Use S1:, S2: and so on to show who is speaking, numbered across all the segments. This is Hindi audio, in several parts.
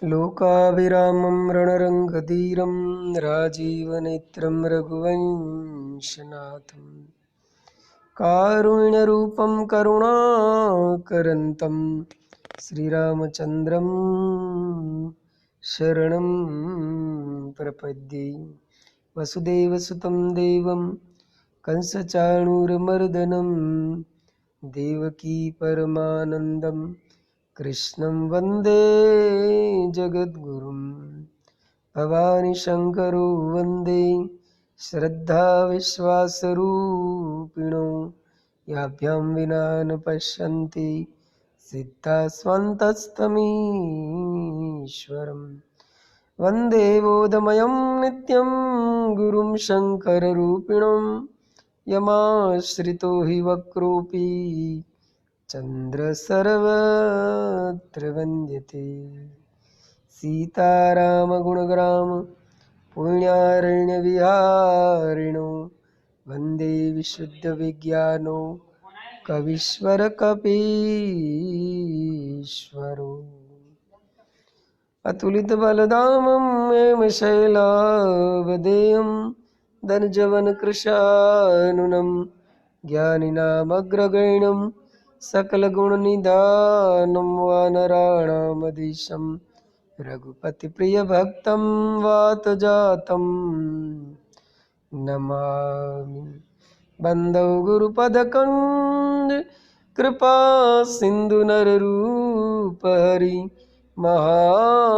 S1: लोकाभिरामं रणरङ्गधीरं राजीवनेत्रं रघुवंशनाथं कारुण्यरूपं करुणाकरन्तं श्रीरामचन्द्रं शरणं प्रपद्ये। वसुदेवसुतं देवं कंसचाणूरमर्दनं देवकी परमानन्दं कृष्णं वन्दे जगद्गुरुं। भवानी शङ्करो वन्दे श्रद्धाविश्वासरूपिणो याभ्यां विना न पश्यन्ति सिद्धाः स्वन्तस्तमीश्वरम्। वन्दे बोधमयं नित्यं गुरुं शङ्कररूपिणं यमाश्रितो हि वक्रोऽपि चन्द्रसर्वत्र वन्द्यते। सीतारामगुणग्राम पुण्यारण्यविहारिणो वन्दे विशुद्धविज्ञानो कवीश्वरकपीश्वरो। अतुलितबलधामं हेमशैलावदेयं धनुजवनकृशानुनं ज्ञानिनामग्रगण्यं सकलगुणनिधानं वानराणामधीशं रघुपतिप्रियभक्तं वातजातं नमामि। बन्धौ गुरुपदकञ्ज कृपासिन्धुनररूपहरि महामोत्तमपुञ्ज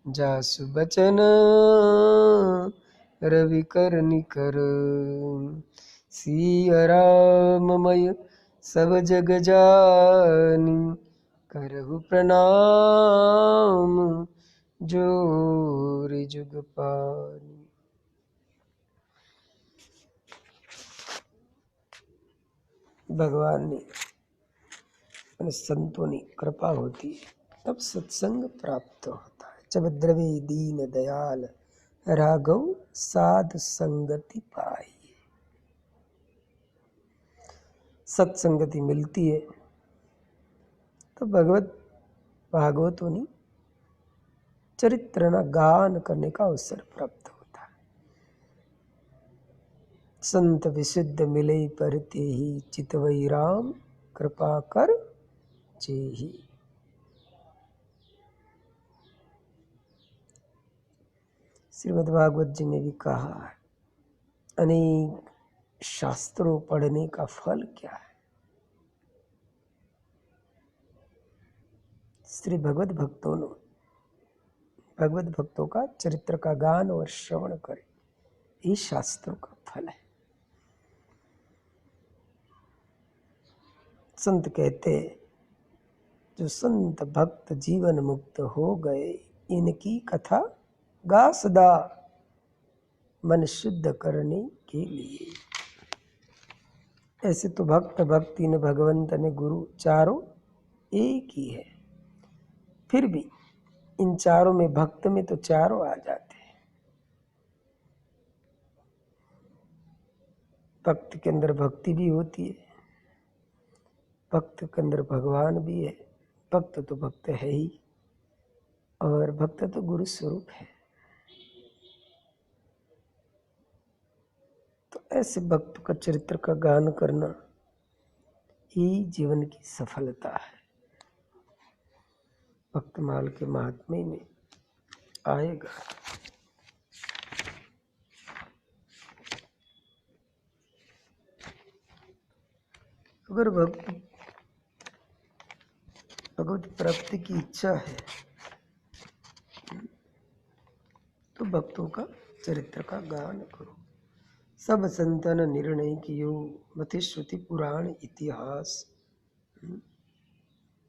S1: जासु बचन रविकरनिकर। सिया राममय सब जग जानी करहु प्रणाम जोर जुग पानी। भगवान ने संतों की कृपा होती है तब सत्संग प्राप्त होता है। जब द्रवे दीन दयाल राघव साध संगति पाई, सत्संगति मिलती है तो भागवतों ने चरित्र गान करने का अवसर प्राप्त होता है। संत विशुद्ध मिले परते ही चितवई राम कृपा कर जेहि। श्रीमद् भागवत जी ने भी कहा है, अनेक शास्त्रों पढ़ने का फल क्या है। श्री भगवत भक्तों का चरित्र का गान और श्रवण करें, ये शास्त्रों का फल है। संत कहते जो संत भक्त जीवन मुक्त हो गए, इनकी कथा गा सदा मन शुद्ध करने के लिए। ऐसे तो भक्त भक्ति न भगवंत ने गुरु चारों एक ही है, फिर भी इन चारों में भक्त में तो चारों आ जाते हैं। भक्त के अंदर भक्ति भी होती है, भक्त के अंदर भगवान भी है। भक्त तो भक्त है ही, और भक्त तो गुरु स्वरूप है। तो ऐसे भक्त का चरित्र का गान करना ही जीवन की सफलता है। भक्तमाल के महात्म्य में आएगा। अगर भगवत प्राप्ति की इच्छा है तो भक्तों का चरित्र का गान करो। सब संतन निर्णय कियो मति श्रुति पुराण इतिहास।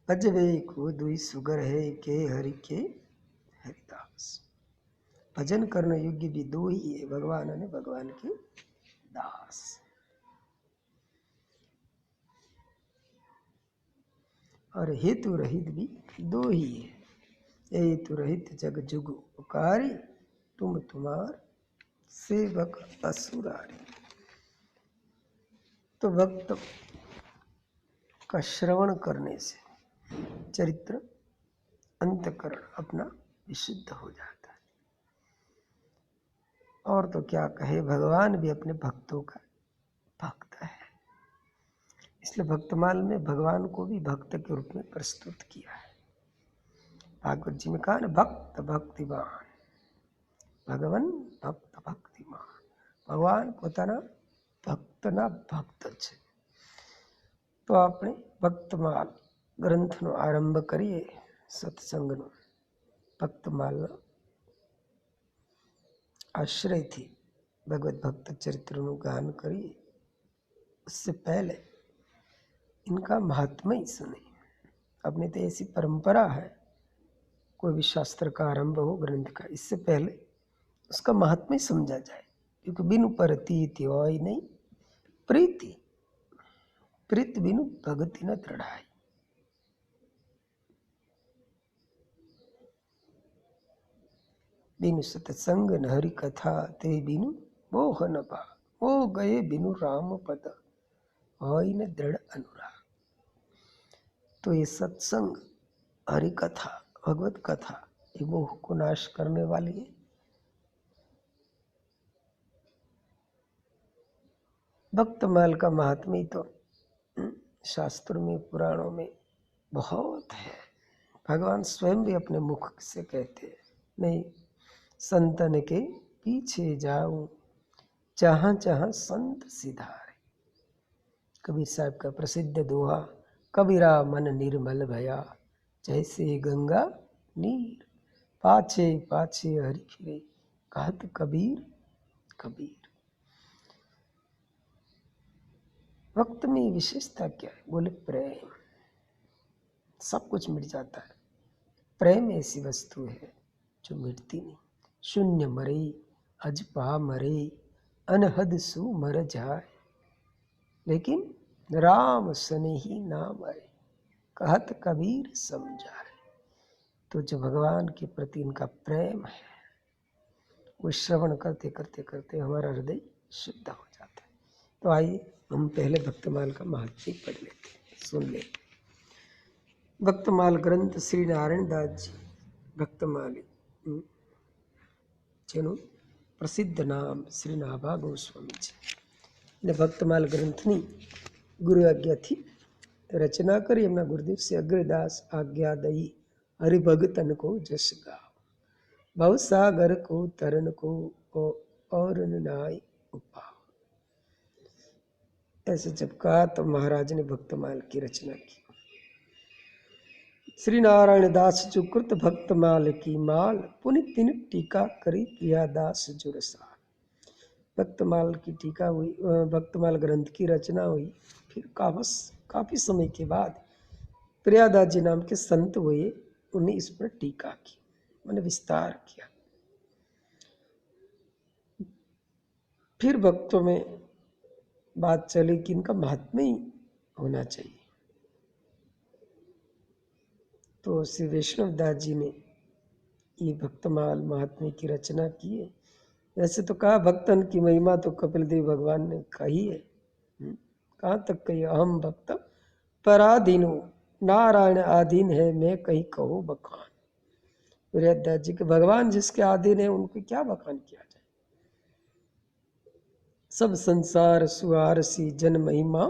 S1: भजवे को दुई सुगर है के हरि के हरिदास। भजन करने योग्य भी दो ही है, भगवान ने भगवान के दास। और हेतु रहित भी दो ही है। हेतु रहित जग जुग उपकारी, तुम तुम्हार सेवक असुरारी। तो भक्त का श्रवण करने से चरित्र अंतकरण अपना विशुद्ध हो जाता है। और तो क्या कहे, भगवान भी अपने भक्तों का भक्त है। इसलिए भक्तमाल में भगवान को भी भक्त के रूप में प्रस्तुत किया है। भागवत जी में कहा ना, भक्त भक्तिमान भगवान भक्त भक्तिमान। भगवान પોતાના ભક્તના ભક્ત છે। તો આપણે ભક્તમાલ ગ્રંથનો આરંભ કરીએ સત્સંગનો। ભક્તમાલના આશ્રયથી ભગવત ભક્ત ચરિત્રનું ગાન કરીએ। उससे पहले इनका महात्म्य सुने। अपने तो ऐसी परंपरा है, कोई भी शास्त्र का आरंभ हो ग्रंथ का, इससे पहले उसका महात्म्य समझा जाए। क्योंकि बिनु परतीति होय नहीं प्रीति, प्रीत बिनु भगति न दृढ़ाई। बिनु सत्संग न हरि कथा, ते बिनु मोह न पा। मोह गए बिनु राम पद, होय न दृढ़ अनुराग। तो ये सत्संग, हरि कथा, भगवत कथा, ये मोह को नाश करने वाली है। भक्तमाल का महात्म्य तो शास्त्रों में पुराणों में बहुत है। भगवान स्वयं भी अपने मुख से कहते हैं, नहीं संतन के पीछे जाऊं जहां जहां संत सिधारे। कबीर साहब का प्रसिद्ध दोहा, कबीरा मन निर्मल भया जैसे गंगा नीर, पाछे पाछे हरि फिरे कहत कबीर कबीर। भक्त में विशेषता क्या है? बोले प्रेम। सब कुछ मिट जाता है। प्रेम ऐसी वस्तु है जो मिटती नहीं। शून्य मरे अजपा मरे, अनहद सु मर जाए, लेकिन राम स्नेही नाम आए कहत कबीर समझाए। तो जो भगवान के प्रति इनका प्रेम है, वो श्रवण करते करते करते हमारा हृदय शुद्ध हो जाता है। तो आइए हम पहले भक्तमाल का महात्म्य पढ़ लेते हैं, सुन लेते। भक्तमाल ग्रंथ श्री नारायण दास जी भक्तमाली, જેનું પ્રસિદ્ધ નામ શ્રી નાભા ગોસ્વામી છે। અને ભક્તમાલ ગ્રંથની ગુરુ આજ્ઞાથી રચના કરી એમના ગુરુદેવ શ્રી અગ્રદાસ આજ્ઞા દઈ હરિભગતન को जस गाओ, भवसागर को तरन को और नाय उपाओ। ऐसे जब कहा तो महाराज ने भक्तमाल की रचना की। श्री नारायण दास जो कृत भक्तमाल की माल, पुनि तिन टीका करी प्रियादास जुरसाल। भक्तमाल की टीका हुई, भक्तमाल ग्रंथ की रचना हुई। फिर काफी समय के बाद प्रियादास जी नाम के संत हुए, उन्हें इस पर टीका की, मैंने विस्तार किया। फिर भक्तों में बात चली कि इनका महात्म्य ही होना चाहिए। तो श्री वैष्णव दास जी ने ये भक्तमाल महात्म्य की रचना की है। वैसे तो कहा भक्तन की महिमा तो कपिल देव भगवान ने कही है। कहाँ तक कही? अहम भक्त पराधीनो, नारायण आधीन है, मैं कहीं कहो बखान। दास जी के भगवान जिसके आधीन है उनको क्या बखान किया जाए। सब संसार सुहार सी जन महिमा,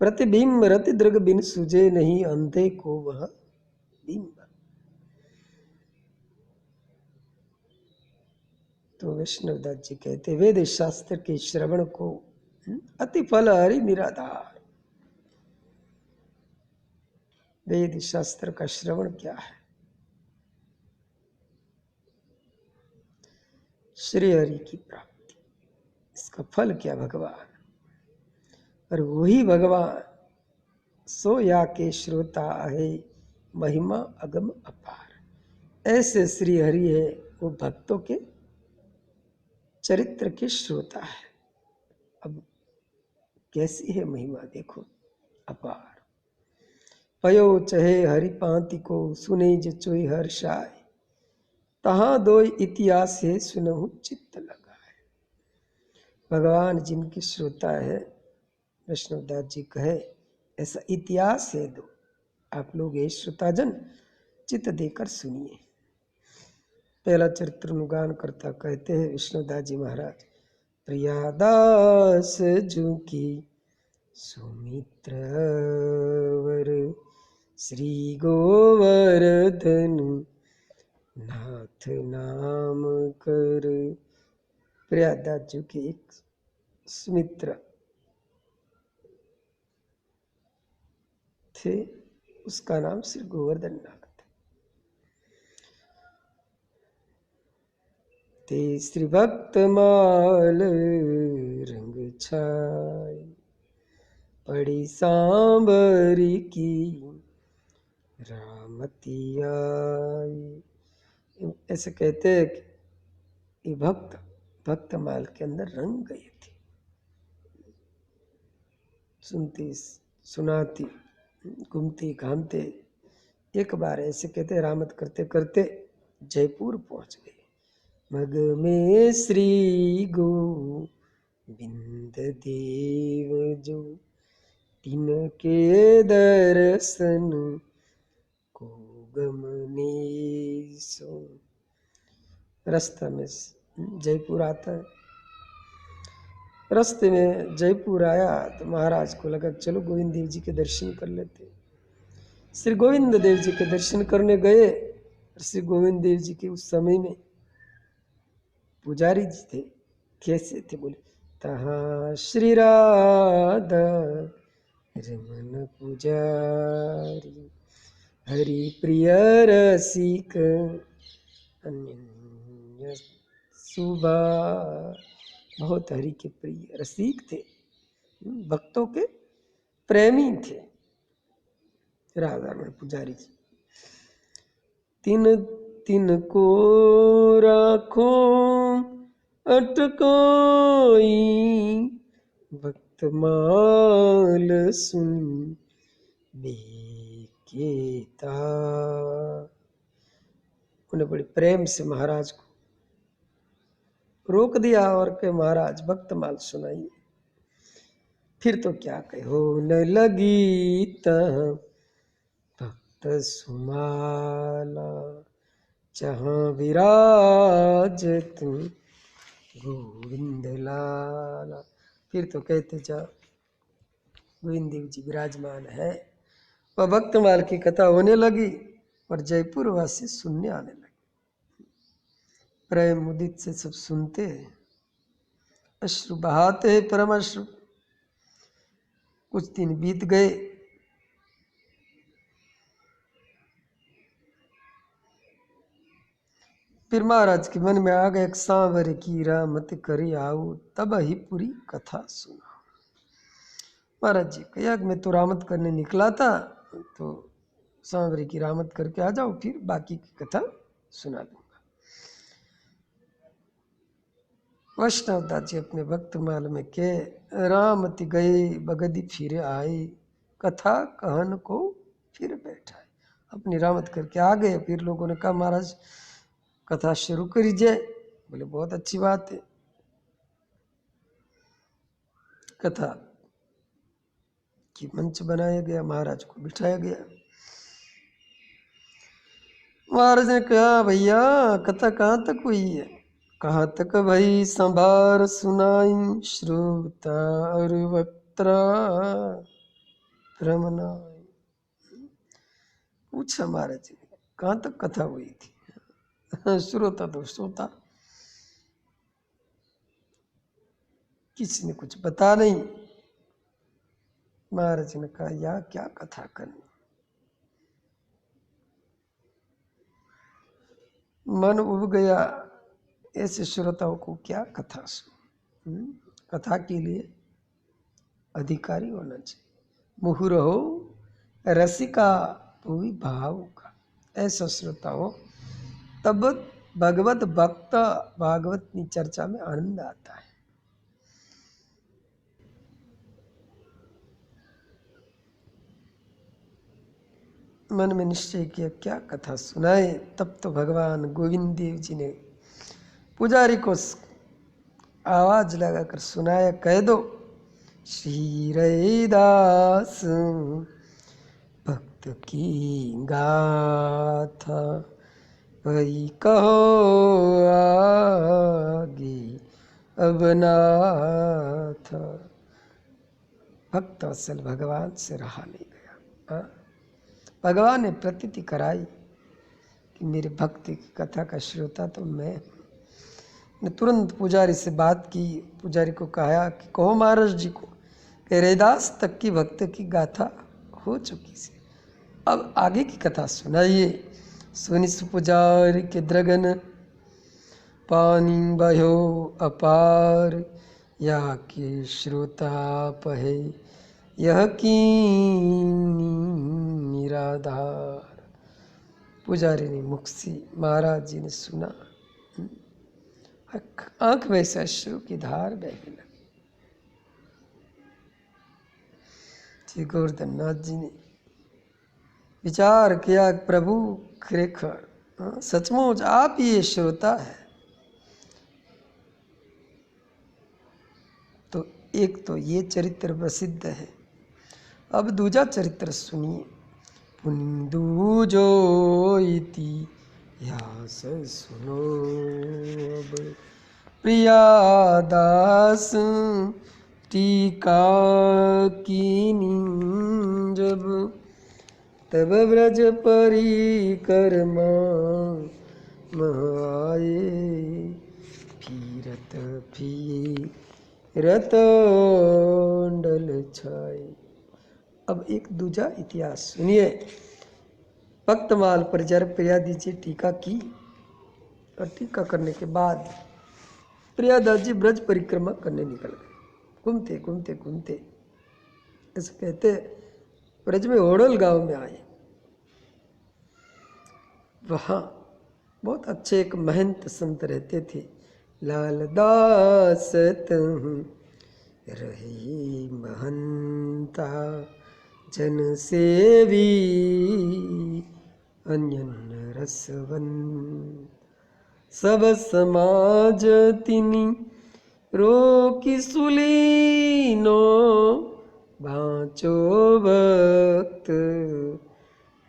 S1: प्रतिबिंब रति दृग बिन सुझे नहीं, अंधे को वह बिंब। तो वैष्णवदास जी कहते, वेद शास्त्र के श्रवण को अति फल हरि निराधार। वेद शास्त्र का श्रवण क्या है? श्री हरि की प्राप्ति। इसका फल क्या? भगवान। और वही भगवान सो या के श्रोता है, महिमा अगम अपार। ऐसे श्री हरि है, वो भक्तों के चरित्र के श्रोता है। अब कैसी है महिमा देखो, अपार। पयो चहे हरि पांति को, सुने जो चोई हर्षाय, तहां दो इतिहास है सुनहु चित्त लगाए। भगवान जिनके श्रोता है, वैष्णवदास जी कहे ऐसा इतिहास है दो, आप लोग ये श्रोताजन चित्त देकर सुनिए। पहला चरित्र अनुगान करता कहते हैं विष्णुदास जी महाराज। प्रियादास जू की सुमित्र वर श्री गोवर्धन नाथ नाम कर। प्रयागराज जी के एक सुमित्र थे, उसका नाम श्री गोवर्धन नाथ ते श्री भक्तमाल रंग छाय पड़ी सांबरी की रामती आई। ऐसे कहते हैं कि भक्तमाल के अंदर रंग गए थे। सुनती सुनाती घूमती घामते एक बार ऐसे कहते रामत करते करते जयपुर पहुंच गए। मग में श्री गोविंद देव जो तिनके दर्शन को गमने सो। रास्ता में जयपुर आता है, रास्ते में जयपुर आया तो महाराज को लगा चलो गोविंद देव जी के दर्शन कर लेते। श्री गोविंद देव जी के दर्शन करने गए। श्री गोविंद देव जी के उस समय में पुजारी जी थे। कैसे थे बोले, तहाँ श्री राधा रमन पुजारी हरि प्रिय रसिक अन्य सुबह। बहुत हरि के प्रिय रसिक थे, भक्तों के प्रेमी थे राधा रमन पुजारी जी। तिन तिन को राखो अटकोई भक्तमाल सुन बेकेता। उन्हें बड़े प्रेम से महाराज को रोक दिया और के महाराज भक्तमाल सुनाइए। फिर तो क्या कहो न लगी तहाँ भक्त सुमाला जहाँ विराज तुम गोविंद लाला। फिर तो कहते जा गोविंद देव जी विराजमान है। वह भक्तमाल की कथा होने लगी और जयपुर वासी सुनने आने लगे। प्रेम मुदित से सब सुनते हैं, अश्रु बहाते हैं, परम अश्रु। कुछ दिन बीत गए। फिर महाराज के मन में आ गया एक सांवर की रामत करी आऊ तब ही पूरी कथा सुना। महाराज जी कहा मैं तो रामत करने निकला था, तो सांवरे की रामत करके आ जाओ, फिर बाकी की कथा सुना दूंगा। वैष्णवदास जी अपने भक्तमाल में के रामति गए बगदी फिर आए कथा कहन को फिर बैठा। अपनी रामत करके आ गए। फिर लोगों ने कहा महाराज कथा शुरू करीजिए। बोले बहुत अच्छी बात है। कथा की मंच बनाया गया, महाराज को बिठाया गया। महाराज ने कहा भैया कथा कहाँ तक हुई है? कहाँ तक भाई संभार सुनाई श्रोता और वक्ता रमनाई। पूछा महाराज जी कहाँ तक कथा हुई थी? श्रोता तो श्रोता, किसी ने कुछ बता नहीं। महाराज ने कहा या क्या कथा करनी, मन उब गया। ऐसे श्रोताओं को क्या कथा सुन। कथा के लिए अधिकारी होना चाहिए। मुहुर हो रसिका पूरी भाव का, ऐसा श्रोता हो तब भगवत भक्त भागवत की चर्चा में आनंद आता है। मन में निश्चय किया क्या कथा सुनाए। तब तो भगवान गोविंद देव जी ने पुजारी को आवाज लगाकर सुनाया, कह दो श्री रैदास भक्त की गाथा वही कहो आगे अब नाथ। भक्त असल भगवान से रहा नहीं गया। हाँ? भगवान ने प्रतीति कराई कि मेरे भक्ति की कथा का श्रोता तो मैं हूँ। ने तुरंत पुजारी से बात की। पुजारी को कहा कि कहो महाराज जी को कि रैदास तक की भक्त की गाथा हो चुकी से, अब आगे की कथा सुनाइए। सुनि पुजारी के द्रगन पानी बहो अपार, या के श्रोता पहे यह की निराधार। पुजारी ने मुख से महाराज जी ने सुना, आंख में से अश्रु की धार बहने लगी। श्री गोवर्धन नाथ जी ने विचार किया, प्रभु खरेखर सचमुच आप ही ये श्रोता है। तो एक तो ये चरित्र प्रसिद्ध है। अब दूजा चरित्र सुनिए। पुनि दूजो इति यास सुनो अब, प्रिया दास टीका कीनी जब, तब ब्रज परिक्रमा आए, फिरत फिरत डल छाए। अब एक दूजा इतिहास सुनिए। भक्तमाल पर जब प्रियादास जी टीका की और टीका करने के बाद प्रियादास जी ब्रज परिक्रमा करने निकल गए। घूमते घूमते घूमते ऐसे कहते ब्रज में ओडल गांव में आए। वहाँ बहुत अच्छे एक महंत संत रहते थे। लाल दास तुम रहे महंता, जन सेवी अन्यन रसवन, सब समाज तिनि रोकी सुलीनो, बाँचो भक्त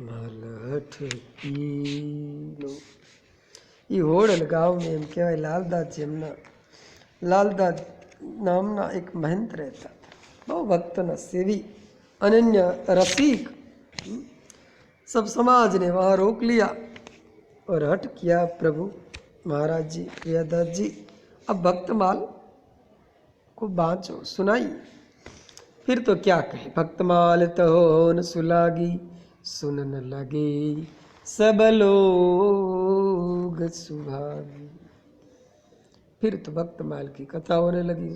S1: मलठ कीनो। ये होड़ल गांव में एम कहेवाय लालदास जेमना लालदास नामना एक महंत रहता था। बहु भक्तों सेवी अनन्य रसिक। सब समाज ने वहाँ रोक लिया और हट किया, प्रभु महाराज जी प्रियादास जी अब भक्तमाल को बाँचो सुनाई। फिर तो क्या कहे, भक्तमाल तो न सुलागी, सुनन लगे सब लोग सुभागी। फिर तो भक्तमाल की कथा होने लगी।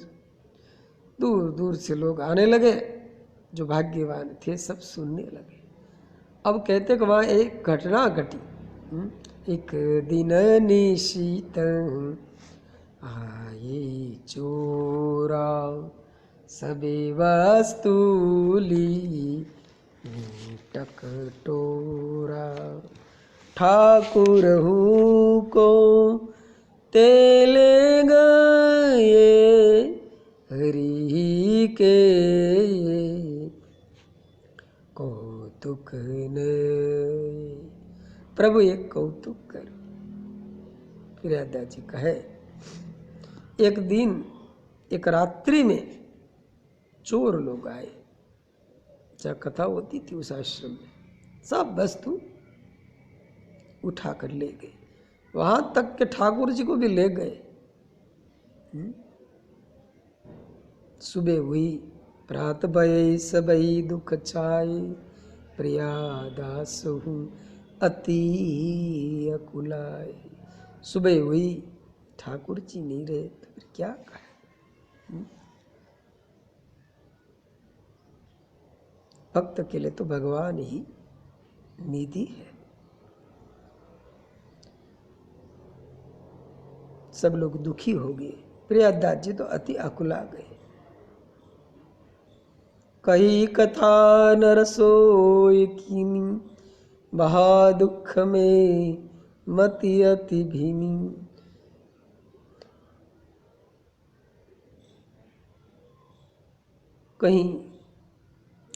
S1: दूर दूर से लोग आने लगे, जो भाग्यवान थे सब सुनने लगे। अब कहते कि वहाँ एक घटना घटी। एक दिन निशीत आए चोरा, सबे वस्तु ली टकटोरा, ठाकुर हूँ को तेले गए, हरि के कौतुक ने। प्रभु एक कौतुक कर। प्रियादास जी कहे, एक दिन एक रात्रि में चोर लोग आए। जहाँ कथा होती थी उस आश्रम में, सब वस्तु उठा कर ले गए। वहां तक के ठाकुर जी को भी ले गए। सुबह हुई, प्रात भय सबई दुख छाए, प्रियादास हूँ अति अकुलाए। सुबह हुई, ठाकुर जी नहीं रहे तो फिर क्या कहे। भक्त के लिए तो भगवान ही निधि है। सब लोग दुखी हो गए। प्रियादास जी तो अति अकुला गए। कही कथा नर सोय कीनी, बहा दुख में मति अति भीनी। कहीं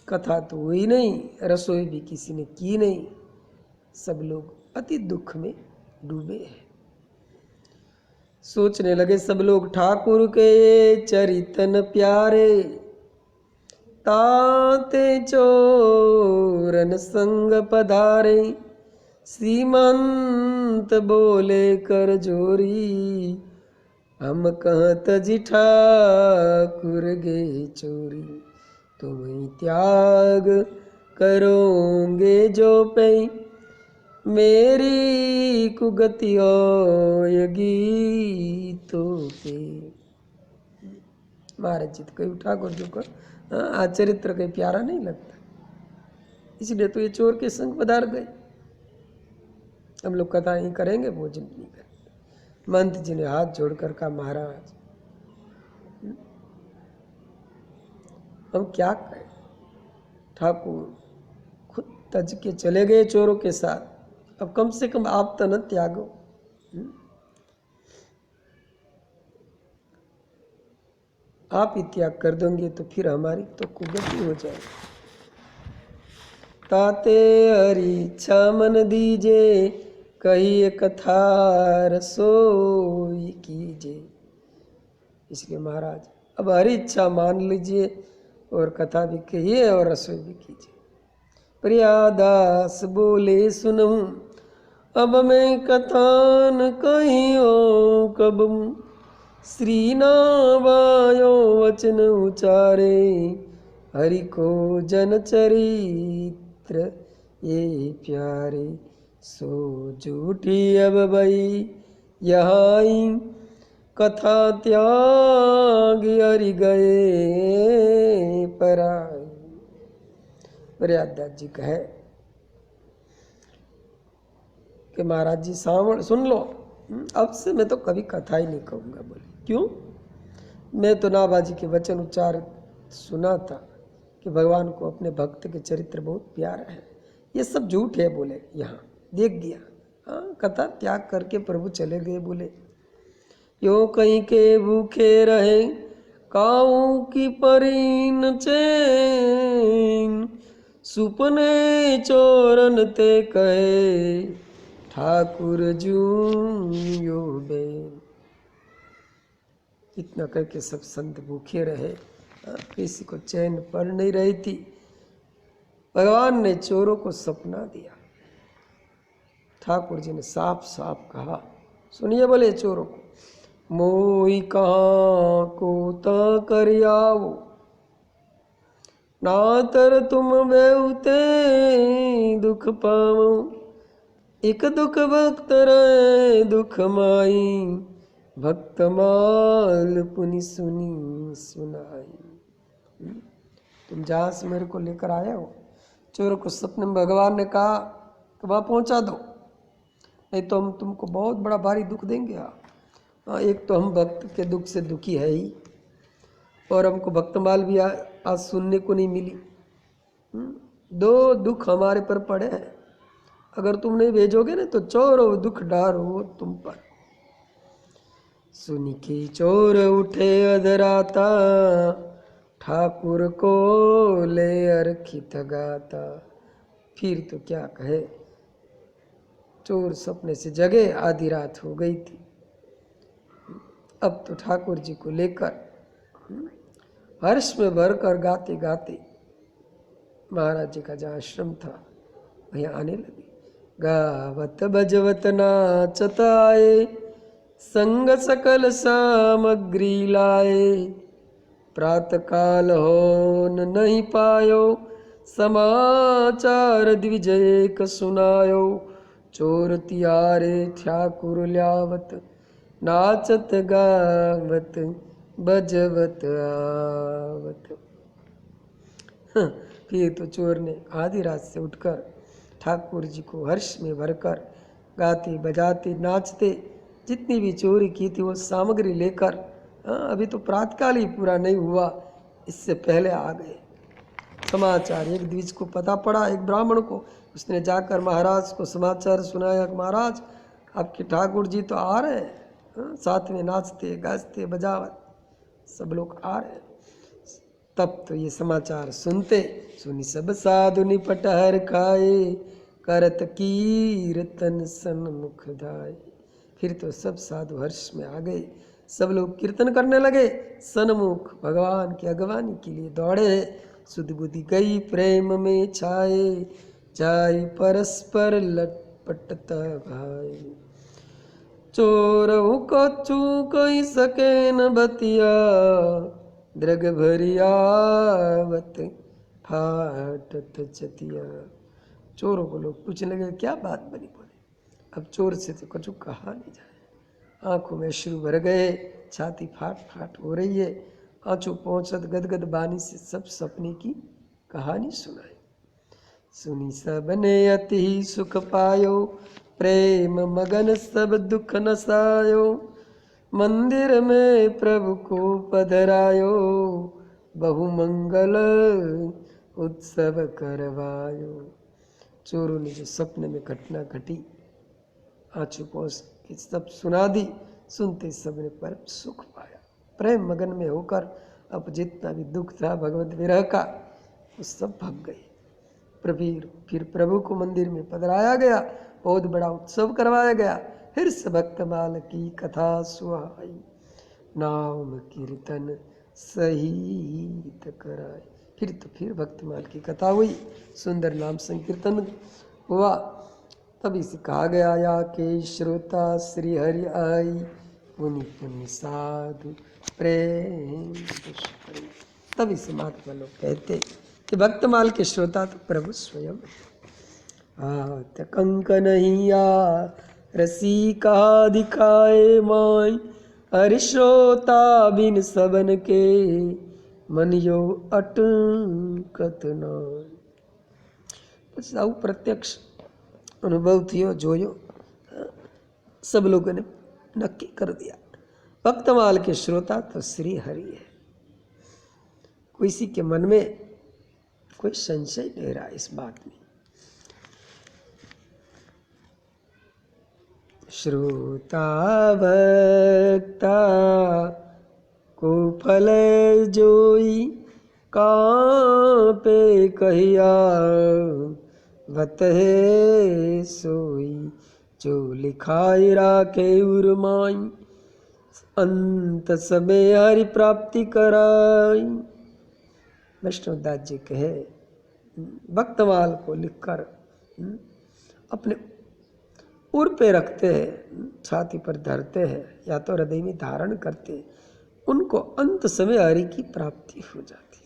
S1: कथा तो हुई नहीं, रसोई भी किसी ने की नहीं, सब लोग अति दुख में डूबे हैं। सोचने लगे सब लोग ठाकुर के चरितन प्यारे, ताते चोरन संग पधारे, श्रीमंत बोले कर जोरी, हम कहत जी ठाकुर गे चोरी, तुम त्याग करोगे जो पे, मेरी कुगति होयगी तो पे। महाराज जी तो कहीं ठाकुर जी को चरित्र कहीं प्यारा नहीं लगता, इसलिए तो ये चोर के संग पधार गए। हम लोग कथा नहीं करेंगे, भोजन नहीं करेंगे। मंत जी ने हाथ जोड़कर कहा, महाराज हम क्या करें, ठाकुर खुद तज के चले गए चोरों के साथ, अब कम से कम आप तो न त्यागो। आप ही त्याग कर दोगे तो फिर हमारी तो कुगति हो जाएगी। ताते हरि इच्छा मन दीजे, कही कथा रसोई कीजे। इसलिए महाराज अब हरि इच्छा मान लीजिए और कथा भी कहिए और रसोई भी कीजिए। प्रियादास बोले सुनूं, अब मैं कथा न कहियो कब, श्री नावायो वचन उचारे, हरि को जन चरित्र ये प्यारे, सो झूठी अब भई यहाँ कथा त्याग हरि गए पराई। प्रयागदास जी कहे कि महाराज जी सावण सुन लो, अब से मैं तो कभी कथा ही नहीं कहूँगा। बोले क्यों? मैं तो नाभाजी के वचन उच्चार सुना था कि भगवान को अपने भक्त के चरित्र बहुत प्यारा है, ये सब झूठ है। बोले यहाँ देख गया, हाँ कथा त्याग करके प्रभु चले गए। बोले यो कहीं के भूखे रहे, काऊ की परीन चैन, सुपने चोरन ते कहे, ठाकुर जू यो बेन। इतना करके सब संत भूखे रहे, किसी को चैन पड़ नहीं रही थी। भगवान ने चोरों को सपना दिया। ठाकुर जी ने साफ साफ कहा, सुनिए बोले चोरों को, मोई कहाँ को ता कर आओ, नातर तुम बेउते दुख पाओ, एक दुख भक्त रहे दुख माई, भक्त माल पुनि सुनी सुनाई। तुम जहाँ से मेरे को लेकर आए हो, चोरों को सपने में भगवान ने कहा कि वहाँ पहुँचा दो, नहीं तो हम तुमको बहुत बड़ा भारी दुख देंगे। हाँ, एक तो हम भक्त के दुख से दुखी है ही, और हमको भक्तमाल भी आज सुनने को नहीं मिली। दो दुख हमारे पर पड़े हैं, अगर तुम नहीं भेजोगे ना तो चोर दुख डारो तुम पर। सुनी के चोर उठे अधराता, ठाकुर को ले अर्खित गाता। फिर तो क्या कहे, चोर सपने से जगे, आधी रात हो गई थी। अब तो ठाकुर जी को लेकर हर्ष में भरकर गाते गाते महाराज जी का जहाँ आश्रम था वहीं आने लगे। गावत बजवत नाचत आए, संग सकल सामग्री लाए, प्रात काल हो नहीं पायो, समाचार दिविजय क सुनायो, चोर तियारे ठाकुर ल्यावत, नाचत गावत बजवत आवत। फिर तो चोर ने आधी रात से उठकर ठाकुर जी को हर्ष में भरकर गाते बजाते नाचते जितनी भी चोरी की थी वो सामग्री लेकर, अभी तो प्रातकाल ही पूरा नहीं हुआ, इससे पहले आ गए। समाचार एक द्विज को पता पड़ा, एक ब्राह्मण को, उसने जाकर महाराज को समाचार सुनाया कि महाराज आपके ठाकुर जी तो आ रहे हैं, साथ में नाचते गाजते बजावत सब लोग आ रहे हैं। तब तो ये समाचार सुनते, सुनी सब साधु निपट हर खाए, करत कीर्तन सन्मुख धाय। फिर तो सब साधु हर्ष में आ गए, सब लोग कीर्तन करने लगे, सन्मुख भगवान की अगवानी के लिए दौड़े। सुध बुद्धि गई प्रेम में छाए, जाय परस्पर लटपटता भाई। चोरहु को चूक सके न बतिया, द्रग भरियावत फाटत चतिया। चोरों को लोग पूछने लगे क्या बात बनी, बोले अब चोर से तो कुछ कहा नहीं जाए। आंखों में अश्रु भर गए, छाती फाट फाट हो रही है। आंचू पहुंचत गदगद बानी से सब सपने की कहानी सुनाई। सुनी सबने अति सुख पायो, प्रेम मगन सब दुख नसायो। मंदिर में प्रभु को पधरायो, बहु मंगल उत्सव करवायो। चोरों ने जो सपने में घटना घटी आंचू पहुंच के सब सुना दी। सुनते सबने परम सुख पाया, प्रेम मगन में होकर अब जितना भी दुख था भगवत विरह का वो सब भग गए। फिर प्रभु को मंदिर में पधराया गया, बहुत बड़ा उत्सव करवाया गया। फिर से भक्तमाल की कथा सुहाई, नाम कीर्तन सहित कराए। फिर भक्तमाल की कथा हुई, सुंदर नाम संकीर्तन हुआ। तभी से कहा गया या के श्रोता श्री हरि आई, पुनि पुनि साधु प्रेम। तभी से महात्मा लोग कहते कि भक्तमाल के श्रोता तो प्रभु स्वयं है। कंक नहीं आ रसी कहा दिखाए माय, हरि श्रोता बिन सबन के मन यो अटकत नाय। साहु प्रत्यक्ष अनुभव थियो, जोयो, सब लोगों ने नक्की कर दिया भक्तमाल के श्रोता तो श्री हरि है। किसी के मन में कोई संशय नहीं रहा इस बात में। श्रोता भक्ता को फल जोई, कांपे कहिया वत है सोई। जो लिखाई राखे उर्माई, अंत समय हरि प्राप्ति कराई। वैष्णवदास जी कहे भक्तमाल को लिखकर अपने उर पे रखते हैं, छाती पर धरते हैं या तो हृदय में धारण करते हैं, उनको अंत समय हरि की प्राप्ति हो जाती।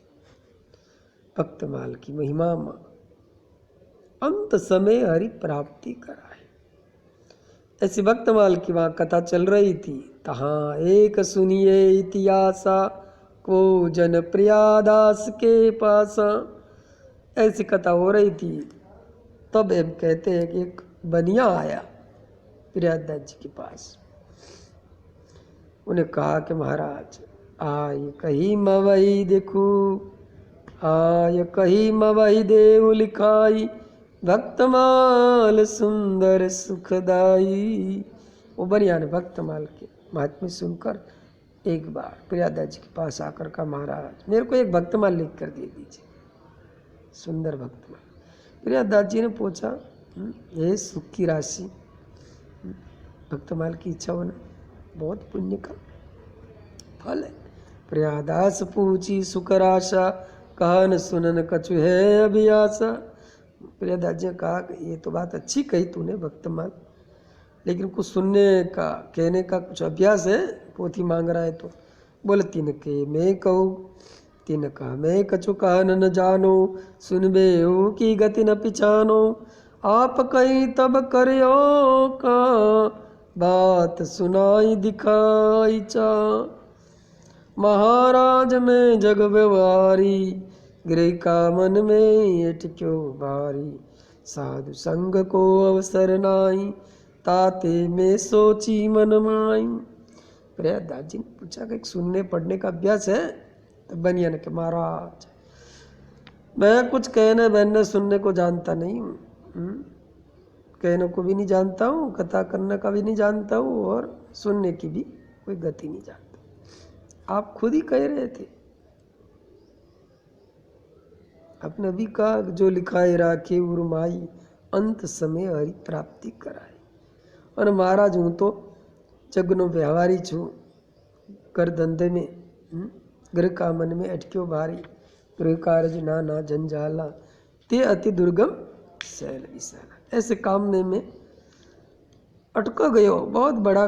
S1: भक्तमाल की महिमा मां अंत समय हरि प्राप्ति कराए। ऐसी भक्तमाल की वहां कथा चल रही थी। तहाँ एक सुनिए इतिहासा, को जन प्रियादास के पासा। ऐसी कथा हो रही थी। तब हम कहते हैं कि एक बनिया आया प्रियादास जी के पास। उन्हें कहा कि महाराज आय कही मवही देखू, आय कही मवही देव लिखाई, भक्तमाल सुंदर सुखदाई। वो बनिया ने भक्तमाल के महात्म्य सुनकर एक बार प्रियादास जी के पास आकर कहा महाराज मेरे को एक भक्तमाल लिख कर दे दीजिए, सुंदर भक्तमाल। प्रियादास जी ने पूछा ये सुख की राशि, भक्तमाल की इच्छा होना बहुत पुण्य का फल है। प्रियादास पूछी सुख राशा, कहन सुनन कछु है अभियासा। प्रियादास जी ने कहा कि ये तो बात अच्छी कही तूने भक्तमाल, लेकिन कुछ सुनने का कहने का कुछ अभ्यास है, पोथी मांग रहा है तो। बोले तिनके मैं कहूँ, तिनका मैं कछु कहन न जानो, सुनबे हो की गति न पिछानो। आप कहीं तब करियो का, बात सुनाई दिखाई चा। महाराज में जग व्यवहारी, गृह का मन में अटक्यो भारी। साधु संग को अवसर नाई, ताते में सोची मन माई। प्रियादास जी ने पूछा कि सुनने पढ़ने का अभ्यास है? तो बनिया ने कहा महाराज मैं कुछ कहने बहने सुनने को जानता नहीं हूँ, कहने को भी नहीं जानता हूँ, कथा करने का भी नहीं जानता हूँ, और सुनने की भी कोई गति नहीं जानता। आप खुद ही कह रहे थे अपने भी कहा जो लिखाए राखे उर्माई अंत समय हरि प्राप्ति कराए। और महाराज हूँ तो जगनो व्यवहारी छू कर धंधे में गृह का मन में अटक्यो भारी गृह कार्य नाना जंजाला ते अति दुर्गम शैल विशाला। ऐसे काम में अटका गयो, बहुत बड़ा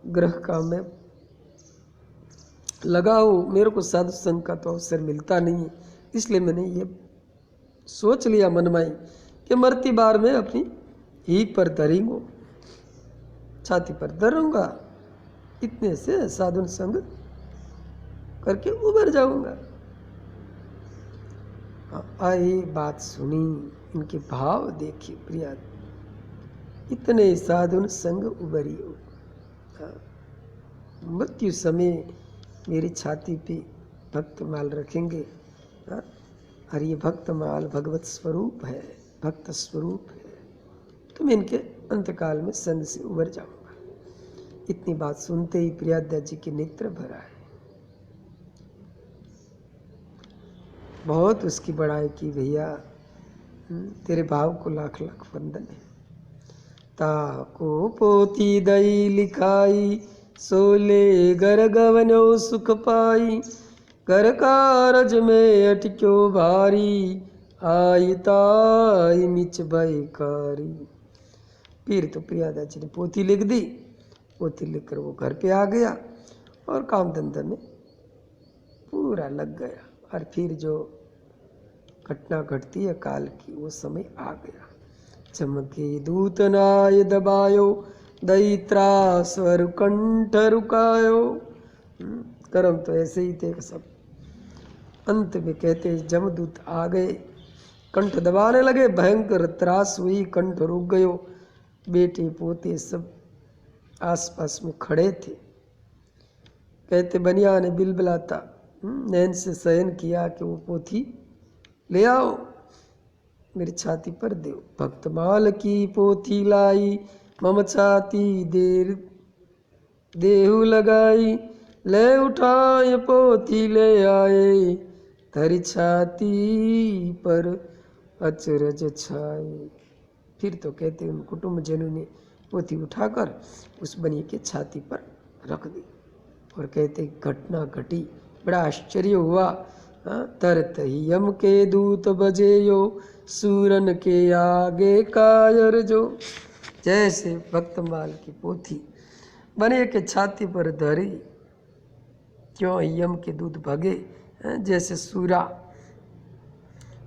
S1: ग्रह काम में लगा हूँ, मेरे को साधु संग का तो अवसर मिलता नहीं है, इसलिए मैंने ये सोच लिया मन में कि मरती बार में अपनी ही पर धरूंगा, छाती पर धरूंगा, इतने से साधु संग करके उबर जाऊंगा। आई बात सुनी, इनके भाव देखिए प्रिया, इतने साधु संग उबरी हो। मृत्यु समय मेरी छाती पे भक्तमाल रखेंगे, और ये भक्तमाल भगवत स्वरूप है, भक्त स्वरूप है, तो मैं इनके अंतकाल में संग से उबर जाऊंगा। इतनी बात सुनते ही प्रियादा जी के नेत्र भरा है। बहुत उसकी बड़ाई की, भैया तेरे भाव को लाख लाख वंदन है। ताको पोती दई लिखाई सोले घर गवनो सुख पाई, घर कारज में अटक्यो भारी आई ताई मिच भयकारी। फिर तो प्रियादा जी ने पोथी लिख दी, पोथी लिखकर वो घर पे आ गया और काम धंधा में पूरा लग गया। और फिर जो घटना घटती है काल की, वो समय आ गया। चमके दूतनाय दबायो दैत्रा स्वर कंठ रुकायो। कर्म तो ऐसे ही थे सब। अंत में कहते जमदूत आ गए, कंठ दबाने लगे, भयंकर त्रास हुई, कंठ रुक गयो। बेटे पोते सब आसपास में खड़े थे। कहते बनिया ने बिलबिलाता नैन से शयन किया कि वो पोथी ले आओ, मेरी छाती पर दो। भक्तमाल की पोथी लाई, मम छाती देर देहु लगाई, ले उठाए पोथी ले आए, धरी छाती पर अचरज छाए। फिर तो कहते उन कुटुंबजनों ने पोथी उठाकर उस बनिए के छाती पर रख दी। और कहते घटना घटी, बड़ा आश्चर्य हुआ। तरत ही यम के दूत बजेयो, सूरन के आगे कायर जो। जैसे भक्तमाल की पोथी बनिए के छाती पर धरी, क्यों यम के दूत भगे, जैसे सूरा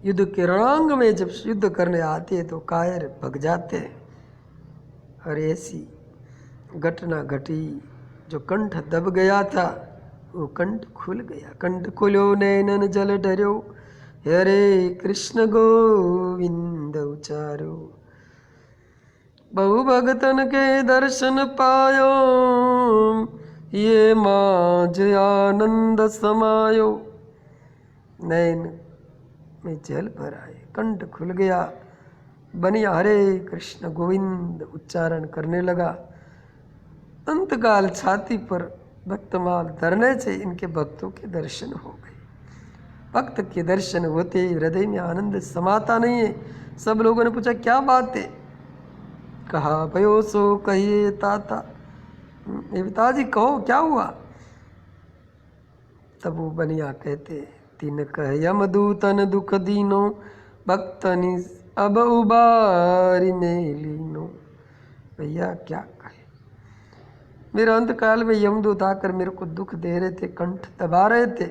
S1: युद्ध के रणांग में जब युद्ध करने आते तो कायर भग जाते। और ऐसी घटना घटी, जो कंठ दब गया था वो कंठ खुल गया। कंठ खुलो नैनन जल डरो, हरे कृष्ण गोविंद उचारो। बहु भगतन के दर्शन पायो, ये माज आनंद समायो। नैन में जल भर आए, कंठ खुल गया, बनिया हरे कृष्ण गोविंद उच्चारण करने लगा। अंतकाल छाती पर भक्तमाल धरने से इनके भक्तों के दर्शन हो गए। भक्त के दर्शन होते हृदय में आनंद समाता नहीं है। सब लोगों ने पूछा क्या बात है, कहा भयो सो कहिए ताता। ये पिताजी कहो क्या हुआ। तब वो बनिया कहते तीन कह यमदूतन दुख दीनो, भक्तनि अब उबारी में लीनो। भैया क्या कहे, मेरे अंतकाल में यमदूत आकर मेरे को दुख दे रहे थे, कंठ दबा रहे थे,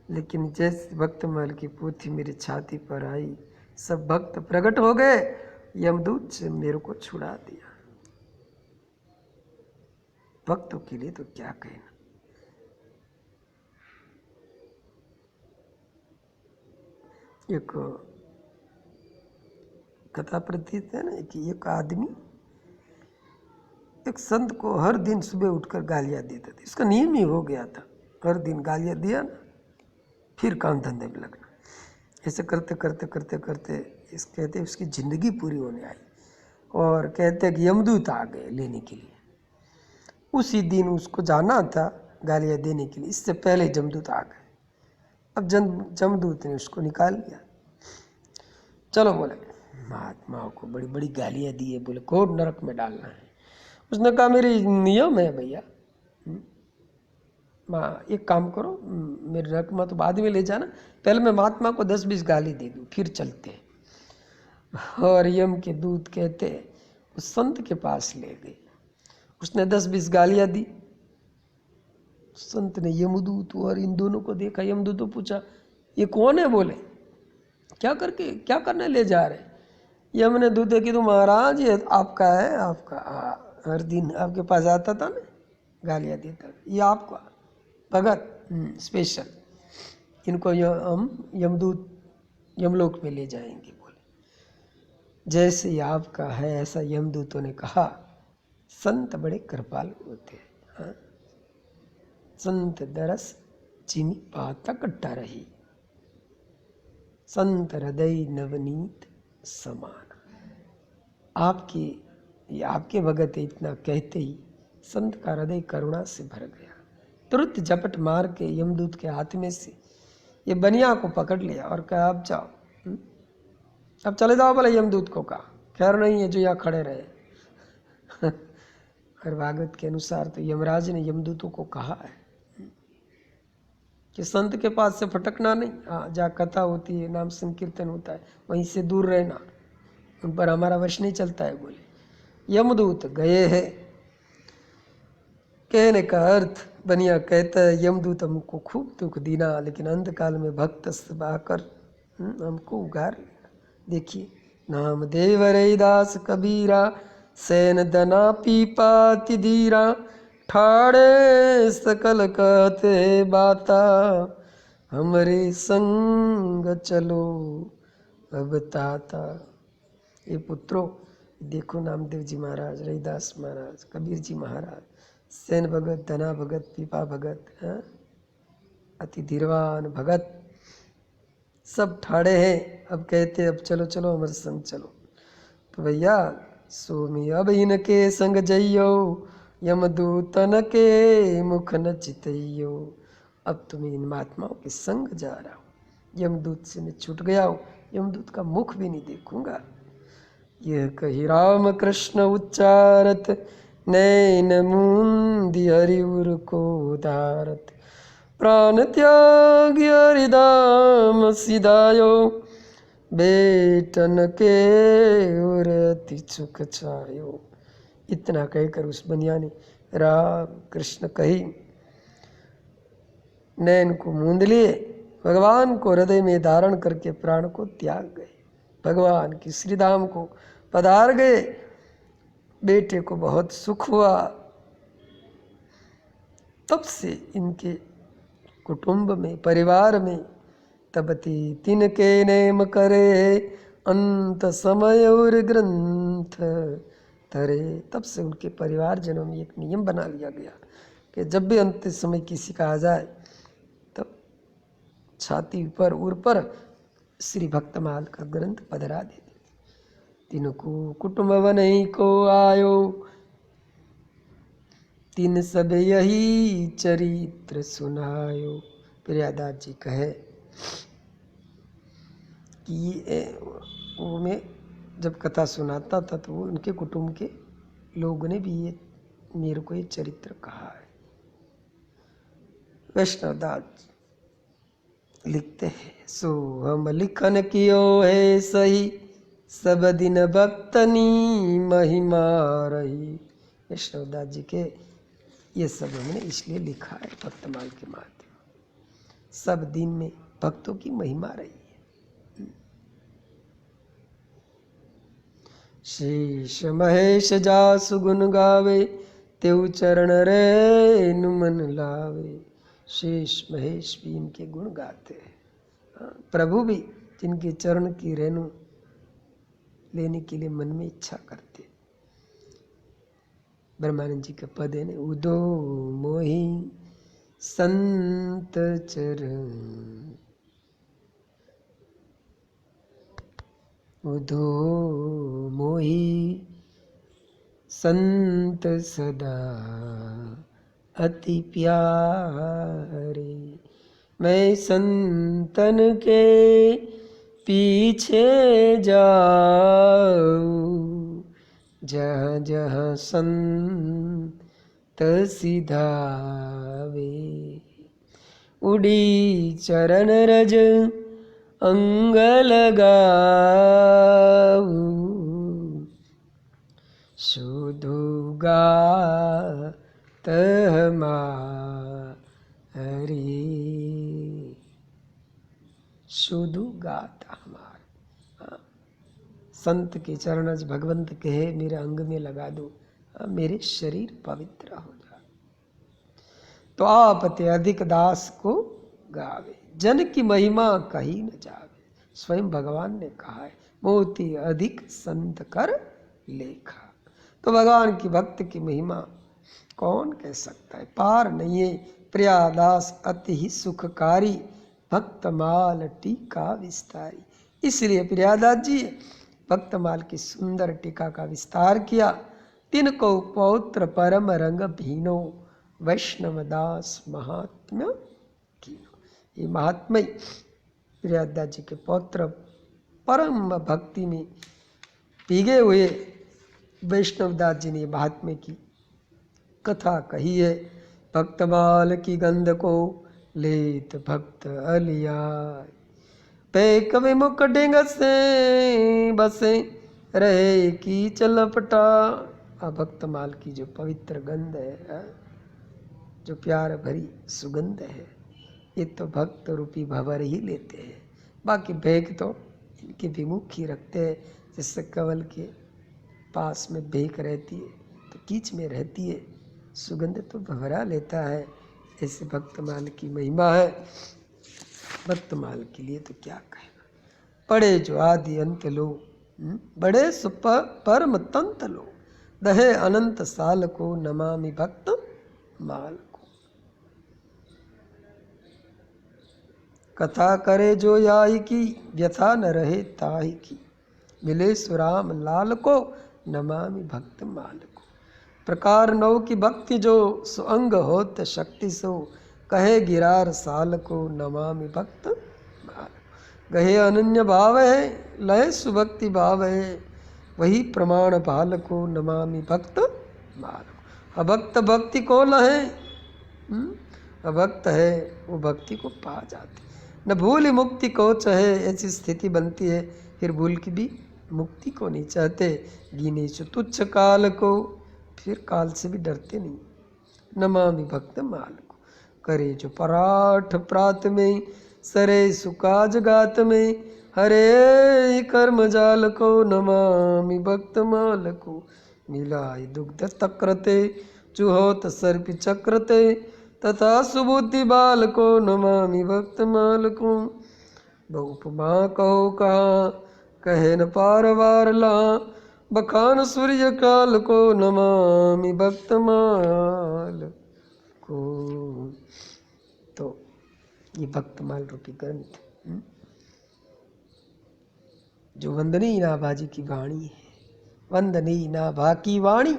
S1: लेकिन जैसे भक्तमाल की पोथी मेरी छाती पर आई, सब भक्त प्रकट हो गए, यमदूत से मेरे को छुड़ा दिया। भक्तों के लिए तो क्या कहना। एक कथा प्रतीत है ना कि एक आदमी एक संत को हर दिन सुबह उठकर गालियां देता था। इसका नियम ही हो गया था, हर दिन गालियां दिया ना, फिर काम धंधे में लगना। ऐसे करते करते करते करते इस कहते उसकी ज़िंदगी पूरी होने आई। और कहते कि यमदूत आ गए लेने के लिए। उसी दिन उसको जाना था गालियां देने के लिए, इससे पहले यमदूत आ गए। अब जमदूत ने उसको निकाल लिया। चलो बोले, महात्माओं को बड़ी बड़ी गालियां दी है, बोले घोर नरक में डालना है। उसने कहा मेरी नियम है भैया, एक काम करो, मेरे नरक में तो बाद में ले जाना, पहले मैं महात्मा को 10-20 गाली दे दूं, फिर चलते हैं। और यम के दूत कहते उस संत के पास ले गए। उसने 10-20 गालियां दी। संत ने यमदूत और इन दोनों को देखा। यमदूत तो पूछा ये कौन है? बोले क्या करने ले जा रहे? यम ने दूत की तो महाराज ये आपका है, आपका हर दिन आपके पास आता था ना, गालियां देता, ये आपका भगत स्पेशल, इनको हम यमदूत यमलोक में ले जाएंगे। बोले जैसे ही आपका है ऐसा यमदूतों ने कहा। संत बड़े कृपालु होते हैं। हाँ? संत दरस चीनी पाता कट्टा रही, संत हृदय नवनीत समान। आपके भगत इतना कहते ही संत का हृदय करुणा से भर गया। तुरंत झपट मार के यमदूत के हाथ में से ये बनिया को पकड़ लिया और कहा अब जाओ, अब चले जाओ। बोले यमदूत को कहा खैर नहीं है जो यहाँ खड़े रहे। और भागवत के अनुसार तो यमराज ने यमदूतों को कहा है कि संत के पास से फटकना नहीं। हाँ, जहाँ कथा होती है, नाम संकीर्तन होता है, वहीं से दूर रहना, उन पर हमारा वश नहीं चलता है। बोले यमदूत गए हैं। कहने का अर्थ बनिया कहता है यमदूत हमको खूब दुख दीना, लेकिन अंतकाल में भक्त आकर हमको उगार लिया। देखिए नाम देव रैदास कबीरा, सैन दना पीपाति धीरा, ठाड़े सकल कहते बाता, हमरे संग चलो अब ताता। ये पुत्रों देखो, नामदेव जी महाराज, रैदास महाराज, कबीर जी महाराज, सैन भगत, धना भगत, पीपा भगत, अति धीरवान भगत सब ठाड़े हैं। अब कहते अब चलो चलो हमारे संग चलो। तो भैया सोमी अब इनके संग जइयो, यमदूतन के मुख न चितइयो। अब तुम्हें इन महात्माओं के संग जा रहा हूँ, यमदूत से मैं छूट गया हूँ, यमदूत का मुख भी नहीं देखूंगा। यह कही राम कृष्ण उच्चारत, नैन मूंदी हरिउर को धारत, प्राण त्याग हरिदाम सिधायो, बेटन के उर अति सुख छायो। इतना कहकर उस बनिया ने राम कृष्ण कही, नैन को मूंद लिए, भगवान को हृदय में धारण करके प्राण को त्याग गए, भगवान की श्रीधाम को पधार गए। बेटे को बहुत सुख हुआ। तब से इनके कुटुंब में, परिवार में तबती तिनके नेम करे, अंत समय और ग्रंथ धरे। तब से उनके परिवारजनों में एक नियम बना लिया गया कि जब भी अंत समय किसी का आ जाए तब छाती पर उर पर श्री भक्तमाल का ग्रंथ पधरा देते। तिनको कुटुंब बनई को आयो, तीन सब यही चरित्र सुनायो। प्रियादास जी कहे कि वो मैं जब कथा सुनाता था तो वो उनके कुटुंब के लोगों ने भी ये मेरे को ये चरित्र कहा है। वैष्णवदास लिखते हैं, सो हम लिखन कियो है सही, सब दिन भक्तनी महिमा रही। वैष्णवदास जी के ये सब हमने इसलिए लिखा है भक्तमाल के माध्यम, सब दिन में भक्तों की महिमा रही है। शेष महेश जासु गुण गावे, तेउ चरण रे नुमन लावे। शेष महेश भी इनके गुण गाते हैं, प्रभु भी जिनके चरण की रेणु लेने के लिए मन में इच्छा करते। ब्रह्मानंद जी के पद है, उदो मोहि संत चरण, उदो मोहि संत सदा अति प्यारे। मैं संतन के पीछे जाऊं, जहाँ जहाँ संत सिधावे। उड़ी चरण रज अंग लगाऊं, शुधु गात हमारी। शुधु गात हमार। संत के चरणज भगवंत कहे मेरे अंग में लगा दो, मेरे शरीर पवित्र हो जाए। तो आप अधिक दास को गावे, जन की महिमा कही न जावे। स्वयं भगवान ने कहा है, मोती अधिक संत कर लेखा। तो भगवान की भक्त की महिमा कौन कह सकता है, पार नहीं है। प्रियादास अति ही सुखकारी, भक्तमाल टीका विस्तारी। इसलिए प्रियादास जी भक्तमाल की सुंदर टीका का विस्तार किया। तिनको पौत्र परम रंग भीनो, वैष्णवदास महात्म्य कीनो। ये महात्म्य प्रियादास जी के पौत्र परम भक्ति में भीगे हुए वैष्णवदास जी ने महात्म्य की कथा कही है। भक्तमाल की गंध को लेत भक्त अलिया, पे कवि मुख डिंग से बसे रहे की चलपटा। भक्तमाल की जो पवित्र गंध है, जो प्यार भरी सुगंध है, ये तो भक्त रूपी भंवर ही लेते हैं। बाकी भेक तो इनके विमुख ही रखते हैं। जिससे कवल के पास में भेक रहती है तो कीच में रहती है, सुगंध तो भंवरा लेता है। ऐसे भक्तमाल की महिमा है। भक्तमाल के लिए तो क्या कहना। पढ़े जो आदि अंत लो, बड़े सुप परम तंत लो, दहे अनंत साल को नमामि भक्त माल को। कथा करे जो याई की, व्यथा न रहे ताही की, मिले सुराम लाल को नमामि भक्त माल को। प्रकार नौ की भक्ति जो सुअंग होत शक्ति सो, कहे गिरार साल को नमामि भक्त माल। गहे अनन्य भाव है, लय सुभक्ति भाव है, वही प्रमाण भाल को नमामि भक्त माल को। अभक्त भक्ति को लहे, अभक्त है वो भक्ति को पा जाते। न भूल मुक्ति को चाहे, ऐसी स्थिति बनती है फिर भूल की भी मुक्ति को नहीं चाहते। गिने चो तुच्छ काल को, फिर काल से भी डरते नहीं। नमामि भक्त माल को। करे जो पराठ प्रात में, सरे सुकाज गात में, हरे कर्म जाल को नमामि भक्त माल को। मिलाय दुग्ध तक्रते, चुहोत सर्प चक्रते, तथा सुबुद्धि बाल को नमामि भक्त माल को। बहुपमा कहो कहा, कहे न पार वार ला, बखान सूर्य काल को नमामि भक्त माल को। तो ये भक्तमाल रूपी ग्रंथ जो वंदनीय नाभा जी की वाणी है। वंदनीय नाभा की वाणी,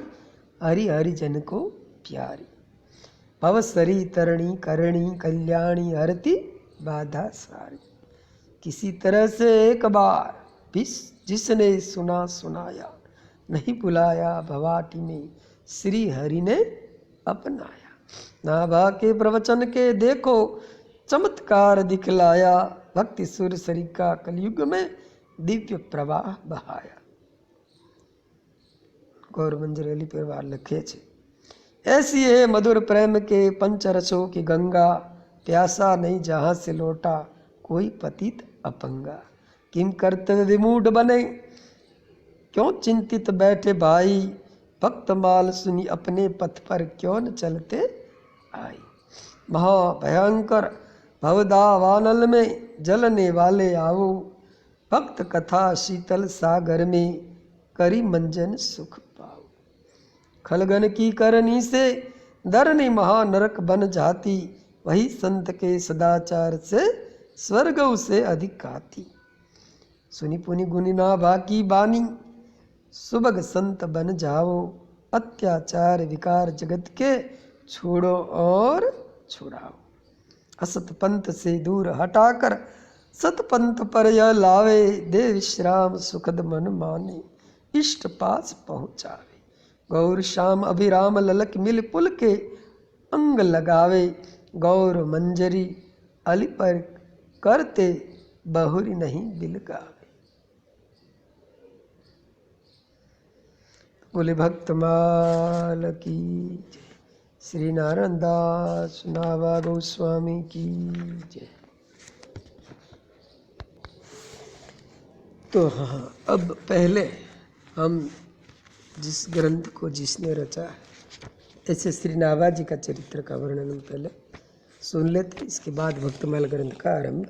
S1: हरि हरि जन को प्यारी। भवसरी तरणी करणी कल्याणी, हरती बाधा सारी। किसी तरह से एक बार भी जिसने सुना सुनाया, नहीं बुलाया भवाटी में, श्री हरि ने अपनाया। नाभा के प्रवचन के देखो चमत्कार दिखलाया, भक्ति सुर सरी का कलयुग में दिव्य प्रवाह बहाया। गौरमंजर अली परिवार लिखे छे, ऐसी है मधुर प्रेम के पंचरसों की गंगा, प्यासा नहीं जहां से लौटा कोई पतित अपंगा। किम कर्तव्य विमूढ़ बने, क्यों चिंतित बैठे भाई, भक्तमाल सुनी अपने पथ पर क्यों न चलते आई। महाभयंकर भवदावानल में जलने वाले आओ, भक्त कथा शीतल सागर में करी मंजन सुख पाओ। खलगन की करनी से धरनी महानरक बन जाती, वही संत के सदाचार से स्वर्ग उसे अधिक आती। सुनी पुनि गुनी नाभा की बानी, सुबग संत बन जाओ, अत्याचार विकार जगत के छोड़ो और छुड़ाओ। असत पंथ से दूर हटाकर सत पंथ पर यह लावे, दे विश्राम सुखद मन माने, इष्ट पास पहुँचावे। गौर श्याम अभिराम ललक मिल पुल के अंग लगावे, गौर मंजरी अली पर करते बहुरी नहीं बिलगावे। बोले भक्तमाल की जय, श्री नारायण दास नावा गोस्वामी की जय। तो हाँ, अब पहले हम जिस ग्रंथ को जिसने रचा है, ऐसे श्री नावा जी का चरित्र का वर्णन हम पहले सुन लेते, इसके बाद भक्तमाल ग्रंथ का आरंभ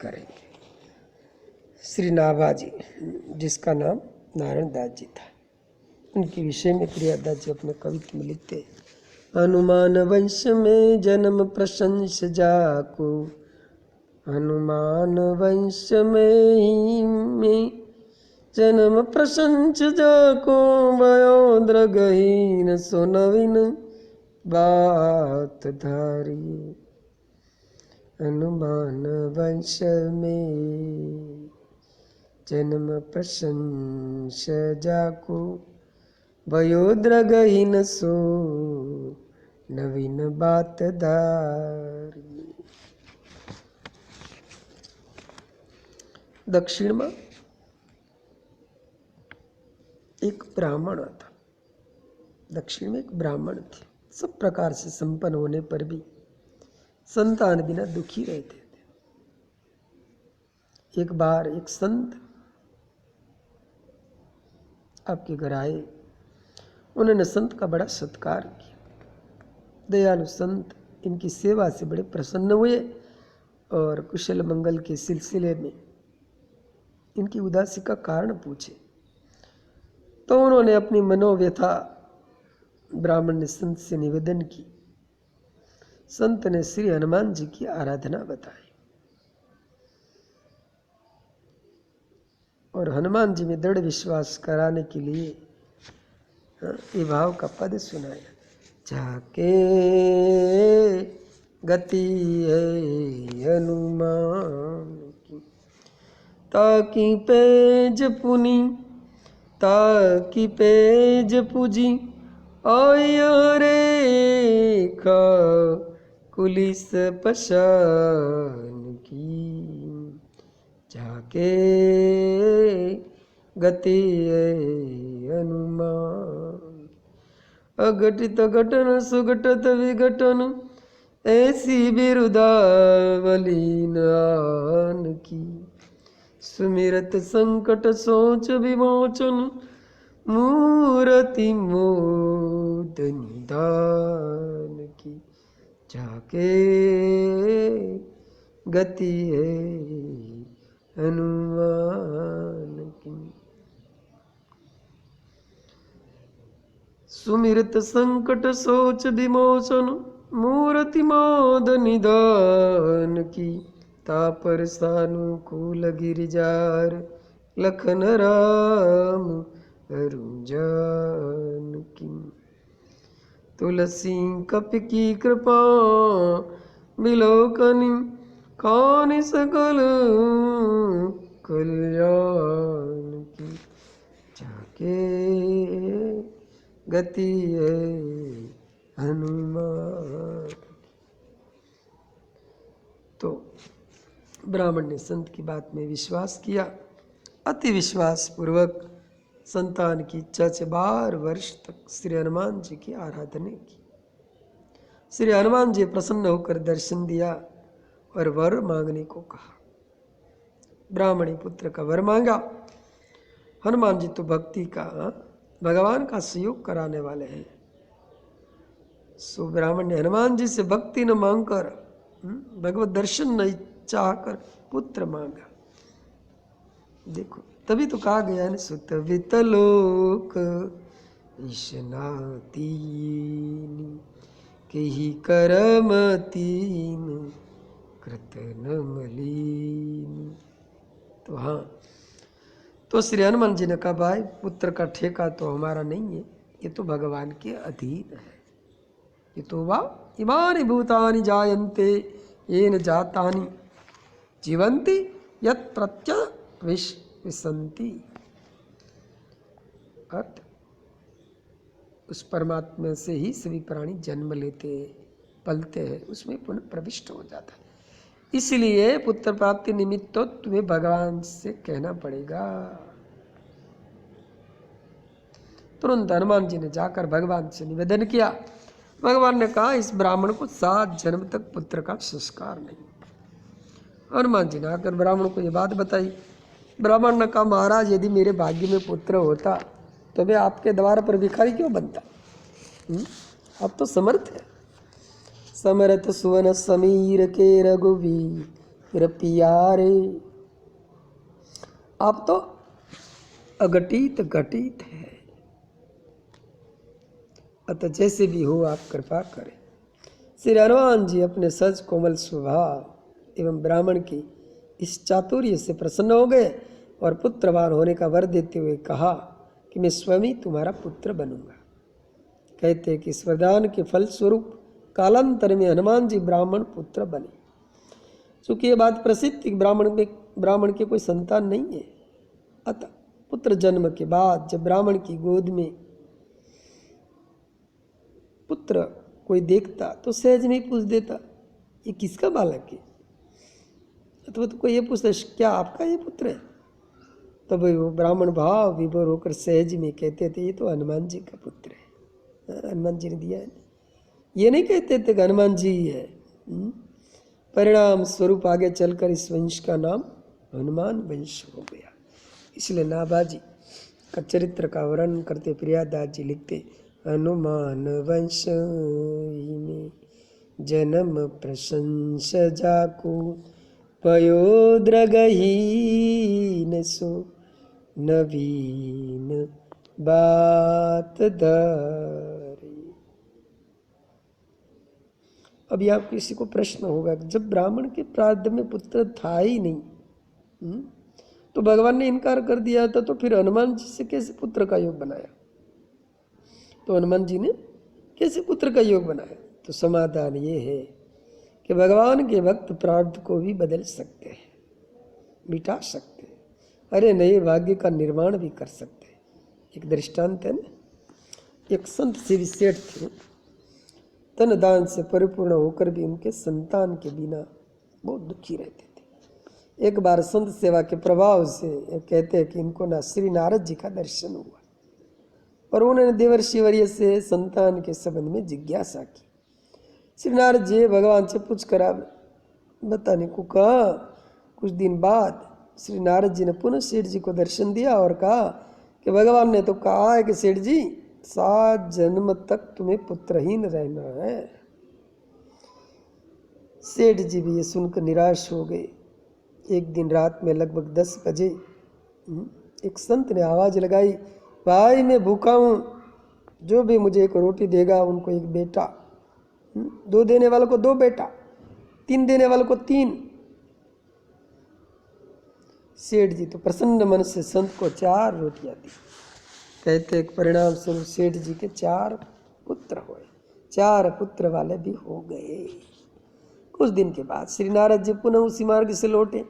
S1: करेंगे। श्री नावा जी, जिसका नाम नारायण दास जी था, उनके विषय में प्रियादास जी अपने कवित्व में लिखते हैं। हनुमान वंश में जन्म प्रशंस जाको, हनुमान वंश में जन्म प्रशंस जाको, भयो द्रगहीन सुनविन बात धारी। हनुमान वंश में जन्म प्रशंस जाको, भयो द्रगहीन सो नवीन बात धारी। दक्षिण में एक ब्राह्मण था। दक्षिण में एक ब्राह्मण थे, सब प्रकार से संपन्न होने पर भी संतान बिना दुखी रहते थे। एक बार एक संत आपके घर आए, उन्होंने संत का बड़ा सत्कार किया। दयालु संत इनकी सेवा से बड़े प्रसन्न हुए और कुशल मंगल के सिलसिले में इनकी उदासी का कारण पूछे। तो उन्होंने अपनी मनोव्यथा ब्राह्मण ने संत से निवेदन की। संत ने श्री हनुमान जी की आराधना बताई और हनुमान जी में दृढ़ विश्वास कराने के लिए ये भाव का पद सुनाया। जाके गति है हनुमान की, ताकि पेज पुनी ताकि पेज पूजी, आया रेखा कुलिस पशान की। जाके गति हनुमान, अघटित घटन सुघटत विघटन, ऐसी बिरुदावली नान की। सुमिरत संकट सोच विमोचन, मूर्ति मोद निदान की। जाके गति है हनुमान की। सुमिरत संकट सोच विमोचन, मूर्ति मोद निदान की। तापर सानुकूल गिरिजार, लखन राम अरुण जानकी। तुलसी कप की कृपा बिलोकनि, खानि सकल कल्याण की। जाके गति है हनुमान। तो ब्राह्मण ने संत की बात में विश्वास किया। अति विश्वास पूर्वक संतान की इच्छा से 12 वर्ष तक श्री हनुमान जी की आराधना की। श्री हनुमान जी प्रसन्न होकर दर्शन दिया और वर मांगने को कहा। ब्राह्मणी पुत्र का वर मांगा। हनुमान जी तो भक्ति का, भगवान का सहयोग कराने वाले हैं। सो ब्राह्मण ने हनुमान जी से भक्ति न मांगकर, भगवत दर्शन न चाहकर पुत्र मांगा। देखो, तभी तो कहा गया है, सुत वितलोक ईशनातीन, केहि करम तीन कृत न मलीन। तो हाँ, तो श्री हनुमान जी ने कहा, भाई पुत्र का ठेका तो हमारा नहीं है, ये तो भगवान के अधीन है। ये तो वाह इमानि भूतानि जायन्ते येन जातानि जीवन्ति यत् प्रत्यविशन्ति। अर्थ, उस परमात्मा से ही सभी प्राणी जन्म लेते हैं, पलते हैं, उसमें पुनः प्रविष्ट हो जाता है। इसलिए पुत्र प्राप्ति निमित्त तो तुम्हें भगवान से कहना पड़ेगा। तुरंत हनुमान जी ने जाकर भगवान से निवेदन किया। भगवान ने कहा, इस ब्राह्मण को 7 जन्म तक पुत्र का संस्कार नहीं। हनुमान जी ने आकर ब्राह्मण को ये बात बताई। ब्राह्मण ने कहा, महाराज यदि मेरे भाग्य में पुत्र होता तो मैं आपके द्वार पर भिखारी क्यों बनता? आप तो समर्थ है। समर्थ सुवन समीर के रघुवीर पियारे। आप तो अघटित घटित है। अतः जैसे भी हो आप कृपा करें। श्री हनुमान जी अपने सज कोमल स्वभाव एवं ब्राह्मण की इस चातुर्य से प्रसन्न हो गए और पुत्रवान होने का वर देते हुए कहा कि मैं स्वयं तुम्हारा पुत्र बनूंगा। कहते हैं कि इस वरदान के फल स्वरूप कालांतर में हनुमान जी ब्राह्मण पुत्र बने। चूंकि ये बात प्रसिद्ध थी, ब्राह्मण के कोई संतान नहीं है। अतः पुत्र जन्म के बाद जब ब्राह्मण की गोद में पुत्र कोई देखता तो सहज में ही पूछ देता, ये किसका बालक है? अथवा तो कोई ये पूछता, क्या आपका ये पुत्र है? तब वो ब्राह्मण भाव विभोर होकर सहज में कहते थे, ये तो हनुमान जी का पुत्र है, हनुमान जी ने दिया है। ये नहीं कहते थे कि हनुमान जी ही है। परिणाम स्वरूप आगे चलकर इस वंश का नाम हनुमान वंश हो गया। इसलिए नाभाजी का चरित्र का वर्णन करते प्रियादास जी लिखते, हनुमान वंश में जन्म प्रशंस जाको पयोद्रगहीन सो नवीन बात धरे। अभी आप किसी को प्रश्न होगा कि जब ब्राह्मण के प्रारब्ध में पुत्र था ही नहीं, तो भगवान ने इनकार कर दिया था, तो फिर हनुमान जी से कैसे पुत्र का योग बनाया? तो हनुमान जी ने कैसे पुत्र का योग बनाया? तो समाधान ये है कि भगवान के भक्त प्रारब्ध को भी बदल सकते हैं, मिटा सकते हैं, अरे नए भाग्य का निर्माण भी कर सकते हैं। एक दृष्टांत है ना, एक संत श्री सेठ थे, धन दान से परिपूर्ण होकर भी उनके संतान के बिना बहुत दुखी रहते थे। एक बार संत सेवा के प्रभाव से कहते हैं कि इनको ना श्री नारद जी का दर्शन हुआ और उन्होंने देवर्षि वर्य से संतान के संबंध में जिज्ञासा की। श्री नारद जी भगवान से पूछ कर बताने को कहा। कुछ दिन बाद श्री नारद जी ने पुनः सेठ जी को दर्शन दिया और कहा कि भगवान ने तो कहा है कि सेठ जी 7 जन्म तक तुम्हें पुत्रहीन रहना है। सेठ जी भी ये सुनकर निराश हो गए। एक दिन रात में लगभग 10 बजे एक संत ने आवाज लगाई, भाई मैं भूखा हूँ, जो भी मुझे एक रोटी देगा उनको एक बेटा, 2 देने वालों को 2 बेटा, 3 देने वालों को 3। सेठ जी तो प्रसन्न मन से संत को 4 रोटियां दी। कहते एक परिणाम स्वरूप सेठ जी के 4 पुत्र हुए, 4 पुत्र वाले भी हो गए। कुछ दिन के बाद श्री नारद जी पुनः उसी मार्ग से लौटे।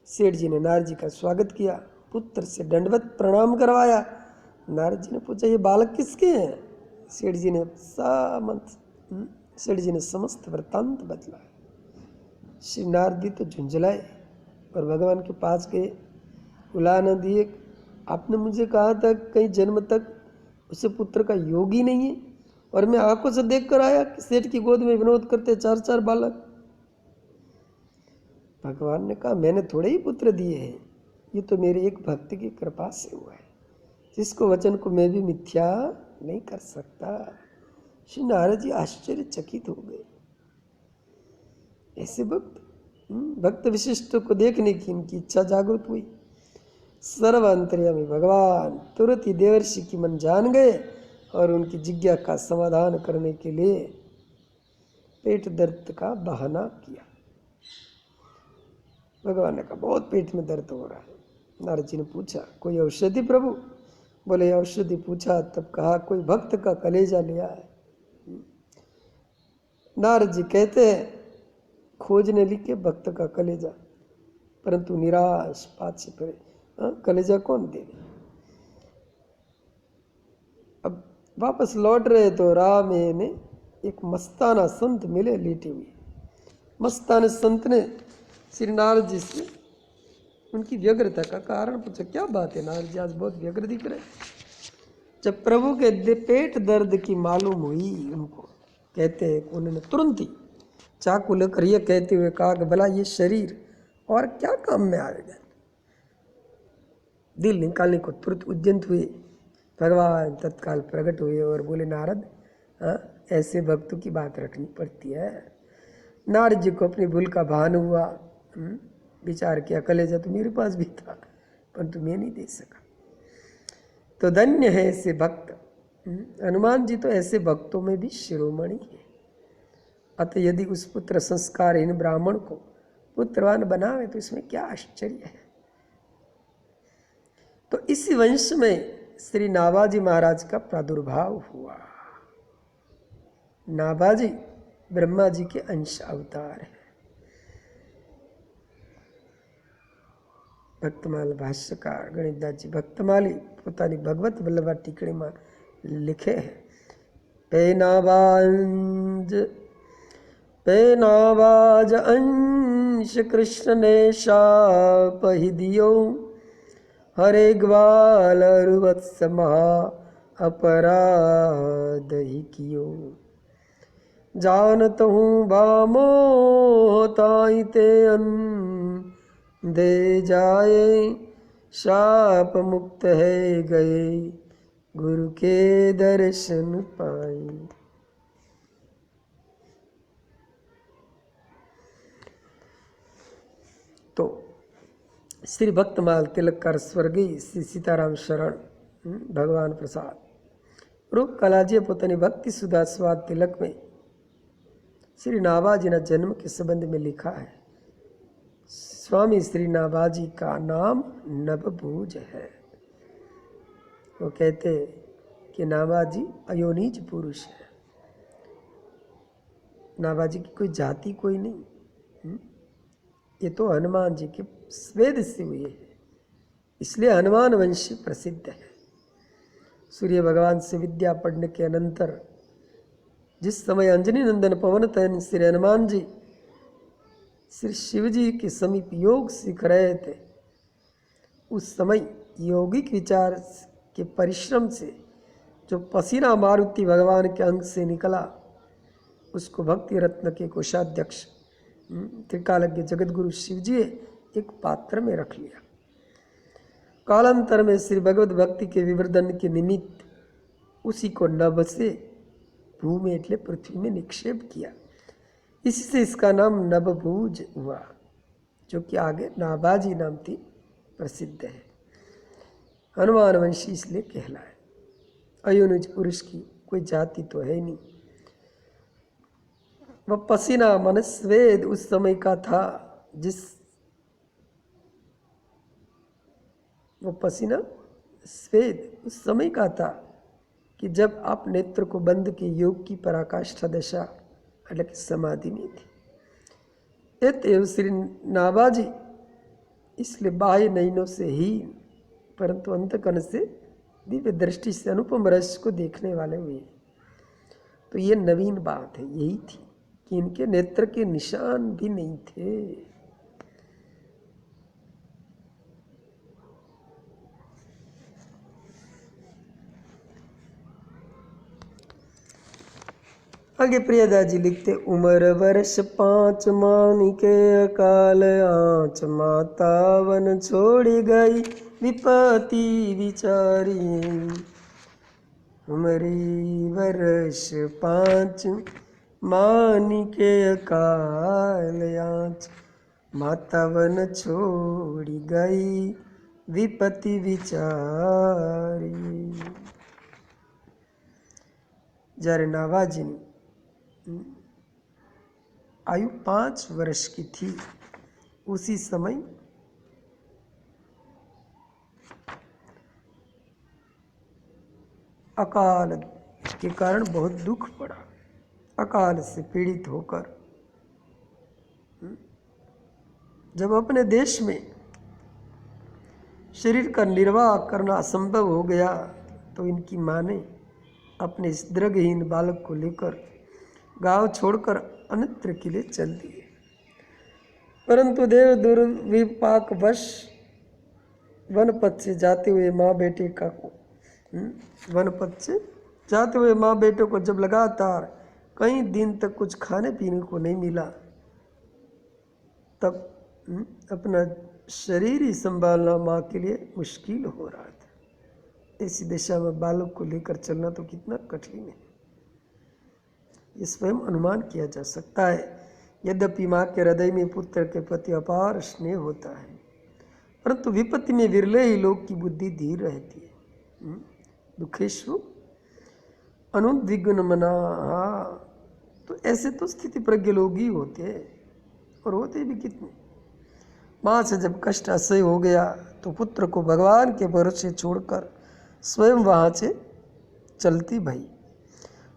S1: सेठ जी ने नारद जी का स्वागत किया, पुत्र से दंडवत प्रणाम करवाया। नारद जी ने पूछा, ये बालक किसके हैं? सेठ जी ने समस्त वृत्तांत बतलाया। श्री नारद जी तो झुंझलाए और भगवान के पास गए, बुला न दिए। आपने मुझे कहा था कई जन्म तक उसे पुत्र का योग ही नहीं है, और मैं आंखों से देख कर आया कि सेठ की गोद में विनोद करते 4-4 बालक। भगवान ने कहा, मैंने थोड़े ही पुत्र दिए हैं, ये तो मेरे एक भक्त की कृपा से हुआ है, जिसको वचन को मैं भी मिथ्या नहीं कर सकता। श्री नारद जी आश्चर्यचकित हो गए। ऐसे भक्त विशिष्ट को देखने की इनकी इच्छा जागृत हुई। सर्व अंतर्यामी भगवान तुरंत ही देवर्षि की मन जान गए और उनकी जिज्ञासा का समाधान करने के लिए पेट दर्द का बहाना किया। भगवान ने कहा, बहुत पेट में दर्द हो रहा है। नारद जी ने पूछा, कोई औषधि प्रभु? बोले औषधि। पूछा तब कहा, कोई भक्त का कलेजा ले आए। नारद जी कहते हैं खोजने लिखे भक्त का कलेजा, परंतु निराश पात से परे। कलेजा कौन देगा। अब वापस लौट रहे तो राह में ने एक मस्ताना संत मिले लेटे हुए। मस्ताना संत ने श्री नारद जी से उनकी व्यग्रता का कारण पूछा। क्या बात है नारद जी, आज बहुत व्यग्र दिख रहे। जब प्रभु के पेट दर्द की मालूम हुई उनको, कहते हैं उन्होंने तुरंत ही चाकू लेकर यह कहते हुए कहा कि भला ये शरीर और क्या काम में आएगा। दिल निकालने को तुरंत उद्यंत हुए। भगवान तत्काल प्रकट हुए और बोले नारद, ऐसे भक्तों की बात रखनी पड़ती है। नारद जी को अपनी भूल का भान हुआ। विचार किया कलेजा तो मेरे पास भी था, परंतु मैं नहीं दे सका। तो धन्य है ऐसे भक्त। हनुमान जी तो ऐसे भक्तों में भी शिरोमणि है। अतः यदि उस पुत्र संस्कारहीन ब्राह्मण को पुत्रवान बनावे तो इसमें क्या आश्चर्य है। तो इसी वंश में श्री नाभाजी महाराज का प्रादुर्भाव हुआ। नाभाजी ब्रह्मा जी के अंश अवतार है। भक्तमाल भाष्यकार गणितदास जी भक्तमाली પોતાની ભગવત વલ્લભા ટીકડીમાં लिखे है, पेनाबाज अंश कृष्ण ने शाप ही दियो, हरे ग्वाल वत्स महा अपराध ही कियो, जानत हूँ बामो ताई ते दे जाए, शाप मुक्त है गए गुरु के दर्शन पाए। तो श्री भक्तमाल तिलककार स्वर्गीय श्री सीताराम शरण भगवान प्रसाद रूप कलाजी पोतानी भक्ति सुधा स्वाद तिलक में श्री नाभाजी ना जन्म के संबंध में लिखा है। स्वामी श्री नाभाजी का नाम नभभूज है। वो कहते कि नाभाजी अयोनिज पुरुष है। नाभाजी की कोई जाति कोई नहीं, ये तो हनुमान जी के स्वेद से हुए है, इसलिए हनुमान वंशी प्रसिद्ध है। सूर्य भगवान से विद्या पढ़ने के अनंतर जिस समय अंजनी नंदन पवन तनय श्री हनुमान जी श्री शिव जी के समीप योग सीख रहे थे, उस समय यौगिक विचार के परिश्रम से जो पसीना मारुति भगवान के अंग से निकला, उसको भक्ति रत्न के कोषाध्यक्ष त्रिकालज्ञ जगतगुरु शिव जी एक पात्र में रख लिया। कालांतर में श्री भगवत भक्ति के विवर्धन के निमित्त उसी को नभ से भूमि एटले पृथ्वी में निक्षेप किया। इसी से इसका नाम नभभूज हुआ, जो कि आगे नाभाजी नाम थी प्रसिद्ध है। हनुमान वंशी इसलिए कहलाए। अयोनिज पुरुष की कोई जाति तो है नहीं। वह पसीना मन स्वेद उस समय का था, वो पसीना स्वेद उस समय का था कि जब आप नेत्र को बंद के योग की पराकाष्ठा दशा अलग समाधि में थी। एतएव श्री नाभाजी इसलिए बाह्य नयनों से ही परंतु अंतकरण से दिव्य दृष्टि से अनुपम रस को देखने वाले हुए। तो ये नवीन बात है, यही थी कि इनके नेत्र के निशान भी नहीं थे। आगे प्रियदा जी लिखते, उम्र वर्ष 5 मानिके अकाल आँच, माता वन छोड़ी गई विपत्ति विचारी। उमरी वर्ष 5 मानिके अकाल आँच, माता वन छोड़ी गई विपत्ति विचारी। જ્યારે નાભાજીની आयु 5 वर्ष की थी, उसी समय अकाल के कारण बहुत दुख पड़ा। अकाल से पीड़ित होकर जब अपने देश में शरीर का निर्वाह करना असंभव हो गया तो इनकी माँ ने अपने इस दृढ़हीन बालक को लेकर गांव छोड़कर अन्यत्र के लिए चल दिए। परंतु देव दुर्विपाक वश वनपथ से जाते हुए माँ बेटे का वनपथ से जाते हुए माँ बेटे को जब लगातार कई दिन तक कुछ खाने पीने को नहीं मिला, तब अपना शरीर ही संभालना माँ के लिए मुश्किल हो रहा था। ऐसी दिशा में बालक को लेकर चलना तो कितना कठिन है, ये स्वयं अनुमान किया जा सकता है। यद्यपि माँ के हृदय में पुत्र के प्रति अपार स्नेह होता है, परंतु विपत्ति में विरले ही लोग की बुद्धि धीर रहती है। दुखेशु अनुद्विग्न मना, तो ऐसे तो स्थिति प्रज्ञ लोग ही होते हैं, और होते भी कितने। माँ से जब कष्ट असह्य हो गया तो पुत्र को भगवान के भरोसे छोड़कर स्वयं वहाँ से चलती भई।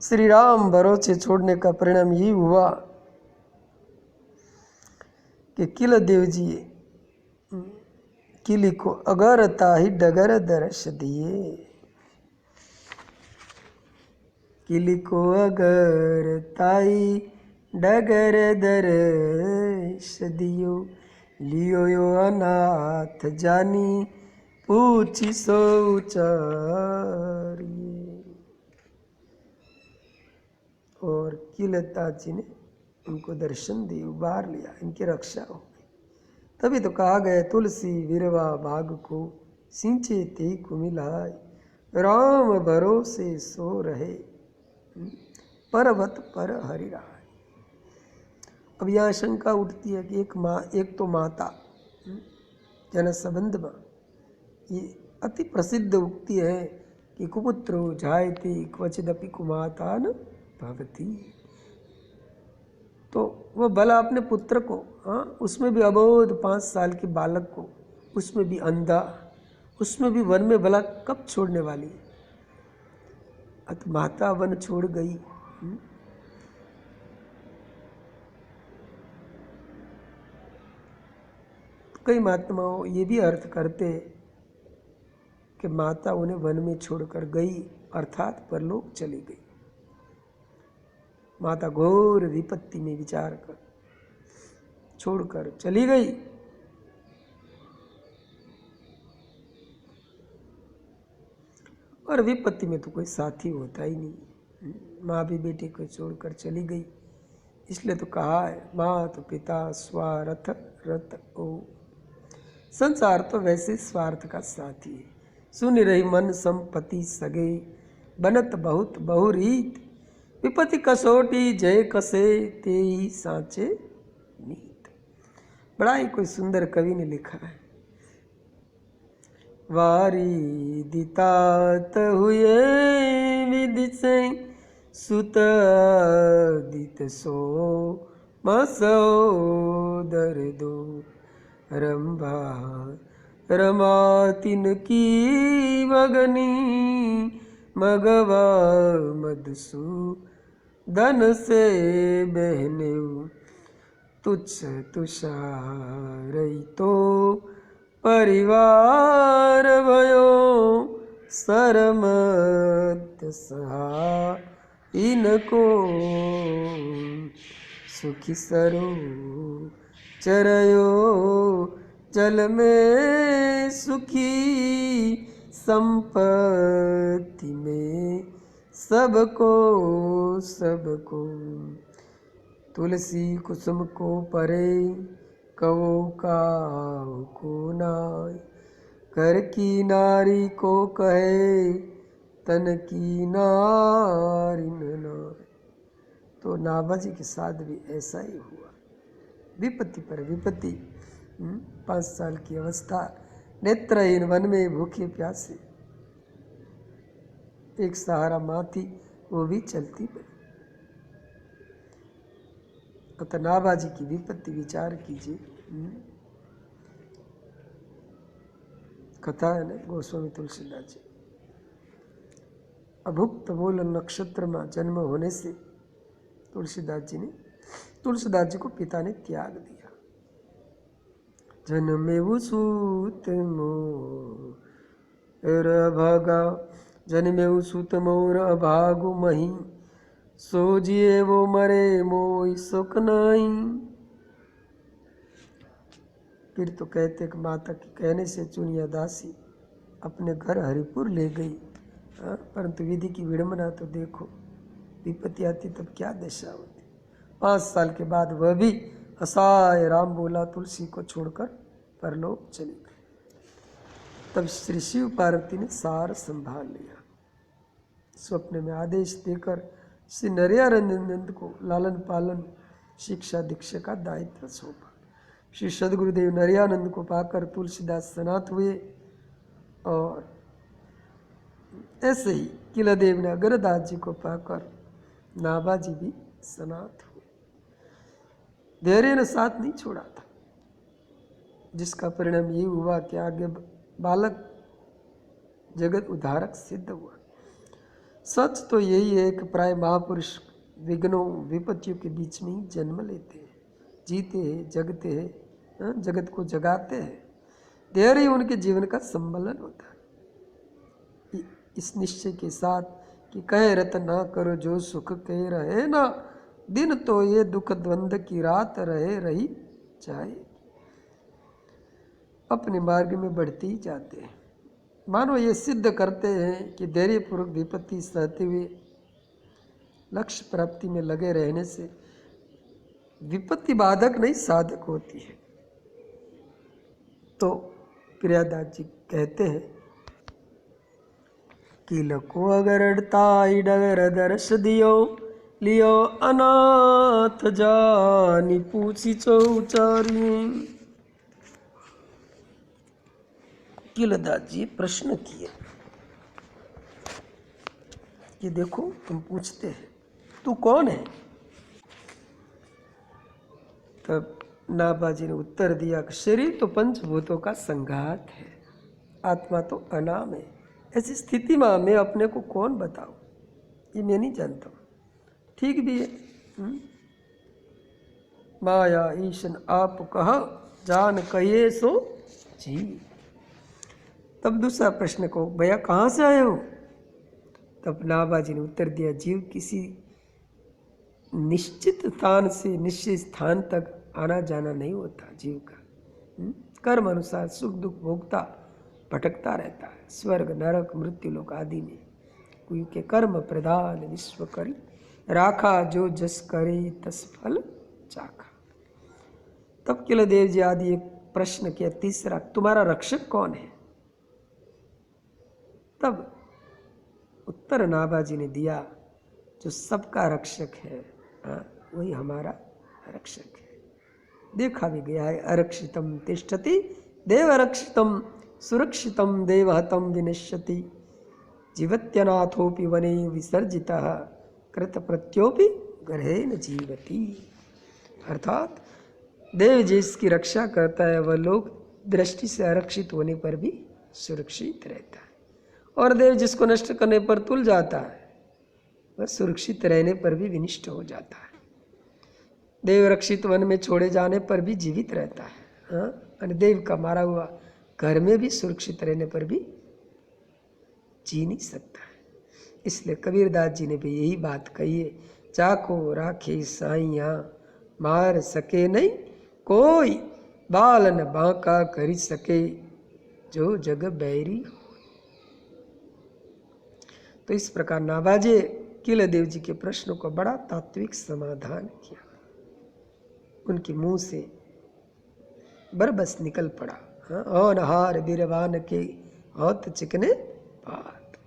S1: श्री राम भरोसे छोड़ने का परिणाम यही हुआ कि किल देव जी किली को अगर ताही डगर दर्श दिए। किली को अगर ताई डगर दर्श दियो, लियो यो अनाथ जानी पूछी सोचारिए। और किलता जी ने उनको दर्शन दिए, उबार लिया, इनकी रक्षा हो गई। तभी तो कहा गया तुलसी विरवा बाग को सिंचे ते को मिलाए, राम भरोसे सो रहे पर्वत पर हरि राय। अब यहाँ शंका उठती है कि एक तो माता जन संबंध में ये अति प्रसिद्ध उक्ति है कि कुपुत्रो जायते क्वचिदपि कुमाता न भवती। तो वह भला अपने पुत्र को, उसमें भी अबोध 5 साल के बालक को, उसमें भी अंधा, उसमें भी वन में भला कब छोड़ने वाली है। अत माता वन छोड़ गई। कई महात्माओं ये भी अर्थ करते कि माता उन्हें वन में छोड़कर गई, अर्थात परलोक चली गई। माता घोर विपत्ति में विचार कर छोड़कर चली गई। और विपत्ति में तो कोई साथी होता ही नहीं। माँ भी बेटे को छोड़कर चली गई, इसलिए तो कहा है माँ तो पिता स्वार्थ रत ओ। संसार तो वैसे स्वार्थ का साथी है। सुन रही मन संपत्ति सगे, बनत बहुत बहुरीत, विपत्ति कसोटी जय कसे ते ही सांचे नीत। बड़ा ही कोई सुंदर कवि ने लिखा है। वारी दितात हुए विधि से सुत दित सो मसोदर दो, रंभा रमा तिन की मगनी, मगवा मदसू धन से बहने, तुच्छ तुषारई तो परिवार भयो, सरमत सहा इनको, सुखी सरो चरयो जल में, सुखी संपत्ति में सबको सबको। तुलसी कुसुम को परे कवो काऊ को नाय, घर की नारी को कहे तन की नारी न नाय। तो नाभाजी के साथ भी ऐसा ही हुआ, विपत्ति पर विपत्ति। 5 साल की अवस्था, नेत्रहीन वन में भूखे प्यासे, एक सहारा माँ थी, वो भी चलती बनी। अतः नाभाजी की विपत्ति विचार कीजिए। कथा है ना गोस्वामी तुलसीदास जी। अभुक्त मूल नक्षत्र में जन्म होने से तुलसीदास जी को पिता ने त्याग दिया। जन्मेऊ सूत मोर अभागा, जन्मेऊ सूत मोर अभागु मही, सोजिए वो मरे मोई सुख नहीं। फिर तो कहते कि माता के कहने से चुनिया दासी अपने घर हरिपुर ले गई, परंतु विधि की विडंबना तो देखो, विपत्ति आती तब क्या दशा होती। 5 साल के बाद वह भी असहाय राम बोला तुलसी को छोड़कर परलोक चली गई। तब श्री शिव पार्वती ने सार संभाल लिया। स्वप्न में आदेश देकर श्री नरयानंद को लालन पालन शिक्षा दीक्षा का दायित्व सौंपा। श्री सदगुरुदेव नरयानंद को पाकर तुलसीदास सनात हुए और ऐसे ही किलादेव ने अगरदास जी को पाकर नाभाजी भी सनात हुए। धैर्य ने साथ नहीं छोड़ा था, जिसका परिणाम ये हुआ कि आगे बालक जगत उद्धारक सिद्ध हुआ। सच तो यही है कि प्राय महापुरुष विघ्नों विपत्तियों के बीच में ही जन्म लेते हैं, जीते हैं, जगते हैं, जगत को जगाते हैं। धैर्य उनके जीवन का सम्मेलन होता है, इस निश्चय के साथ कि कहे रत ना करो जो सुख कह रहे ना, दिन तो ये दुख द्वंद्व की रात रहे रही जाए। अपने मार्ग में बढ़ते ही जाते हैं। मानो ये सिद्ध करते हैं कि धैर्यपूर्वक विपत्ति सहते हुए लक्ष्य प्राप्ति में लगे रहने से विपत्ति बाधक नहीं साधक होती है। तो प्रियादास जी कहते हैं कि लको अगर ताई डगर दर्श दियो, लियो अनाथ जानी पूछी चौचारी। किलदास जी प्रश्न किए कि देखो तुम पूछते हैं तू कौन है। तब नाभाजी ने उत्तर दिया कि शरीर तो पंचभूतों का संघात है, आत्मा तो अनाम है। ऐसी स्थिति में मैं अपने को कौन बताऊं, ये मैं नहीं जानता हूँ। ठीक भी है। माया ईशन आप कह जान कहिए सो जी। तब दूसरा प्रश्न को भैया कहाँ से आए हो। तब नाभाजी ने उत्तर दिया जीव किसी निश्चित स्थान से निश्चित स्थान तक आना जाना नहीं होता। जीव का कर्म अनुसार सुख दुख भोगता भटकता रहता है, स्वर्ग नरक मृत्यु लोक आदि में। कोई के कर्म प्रधान विश्व करी, राखा जो जस करे तस फल चाखा। तब किलदेव जी आदि एक प्रश्न किया, तीसरा तुम्हारा रक्षक कौन है। तब उत्तर नाभाजी ने दिया जो सबका रक्षक है, वही हमारा रक्षक है। देखा भी गया है, अरक्षितम तिष्ठति देव रक्षितम सुरक्षितम देवहतम विनश्यति, जीवत्यनाथोपि वने विसर्जितः कृत प्रत्योपि गर्हेन जीवति। अर्थात देव जिसकी रक्षा करता है वह लोग दृष्टि से आरक्षित होने पर भी सुरक्षित रहता है, और देव जिसको नष्ट करने पर तुल जाता है वह सुरक्षित रहने पर भी विनिष्ट हो जाता है। देव रक्षित वन में छोड़े जाने पर भी जीवित रहता है, और देव का मारा हुआ घर में भी सुरक्षित रहने पर भी जी नहीं सकता है। इसलिए कबीरदास जी ने भी यही बात कही है, चाको राखे साइया मार सके नहीं कोई, बाल न बांका करी सके जो जग बैरी हो। तो इस प्रकार नाभाजे किलदेव जी के प्रश्नों को बड़ा तात्विक समाधान किया। उनके मुंह से बरबस निकल पड़ा, औनहार बिरवान के औत चिकने बात।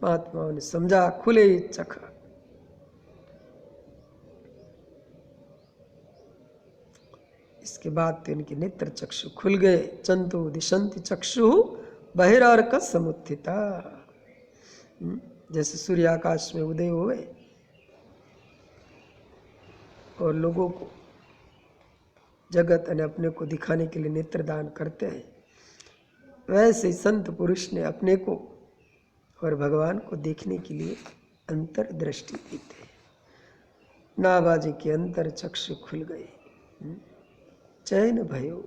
S1: महात्माओं ने समझा, खुले चखा। इसके बाद तो इनके नेत्र चक्षु खुल गए। चंतु दिशंति चक्षु बहिरार्क समुत्थिता। जैसे सूर्य आकाश में उदय हुए और लोगों को जगत और अपने को दिखाने के लिए नेत्रदान करते हैं, वैसे ही संत पुरुष ने अपने को और भगवान को देखने के लिए अंतर्दृष्टि देते हैं। नाभाजी के अंतर चक्षु खुल गए, चैन भयो।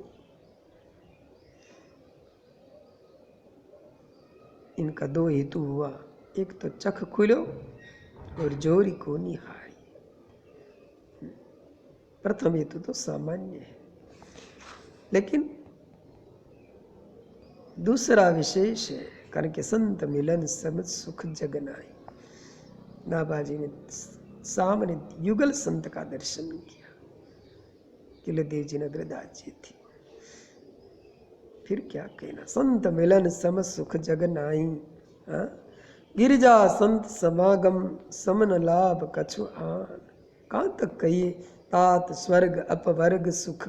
S1: इनका दो हेतु हुआ, एक तो चख खुलो और जोरी को निहारी। प्रथम हेतु तो सामान्य है, लेकिन दूसरा विशेष है, कारण के संत मिलन समझ सुख जगनाई। नाभाजी ने सामने युगल संत का दर्शन किया, किलदेव जी नगरदास जी थी। फिर क्या कहना, संत मिलन सम सुख जगनाई। गिरिजा संत समागम समन लाभ कछु आन। कहाँ तक कहिए, तात स्वर्ग अपवर्ग सुख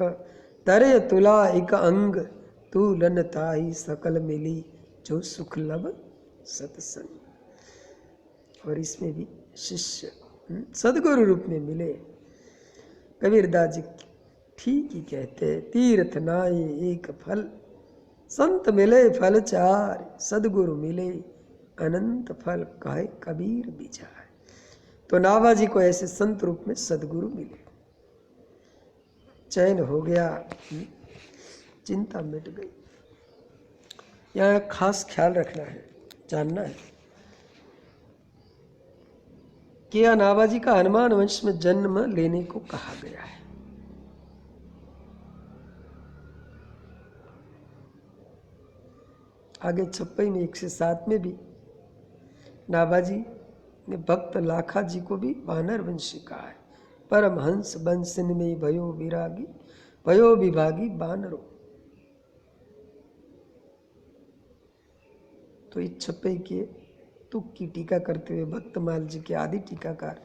S1: तरे तुला एक अंग। तूलन ताही सकल मिली जो सुख लब सत्संग। और इसमें भी शिष्य सदगुरु रूप में मिले। कबीरदास जी ठीक ही कहते, तीर्थ नाये एक फल, संत मिले फल चार, सदगुरु मिले अनंत फल, कहे कबीर विचार। तो नाभाजी को ऐसे संत रूप में सदगुरु मिले, चैन हो गया, चिंता मिट गई। यहाँ खास ख्याल रखना है, जानना है कि यह नाभाजी का हनुमान वंश में जन्म लेने को कहा गया है। आगे 56 में 107 में भी नाभाजी ने भक्त लाखा जी को भी वानर वंशी कहा है। परमहंस बंसिन में भयो विरागी, भयो विभागी बानरो। तो इस 56 के तुक की टीका करते हुए भक्तमाल जी के आदि टीकाकार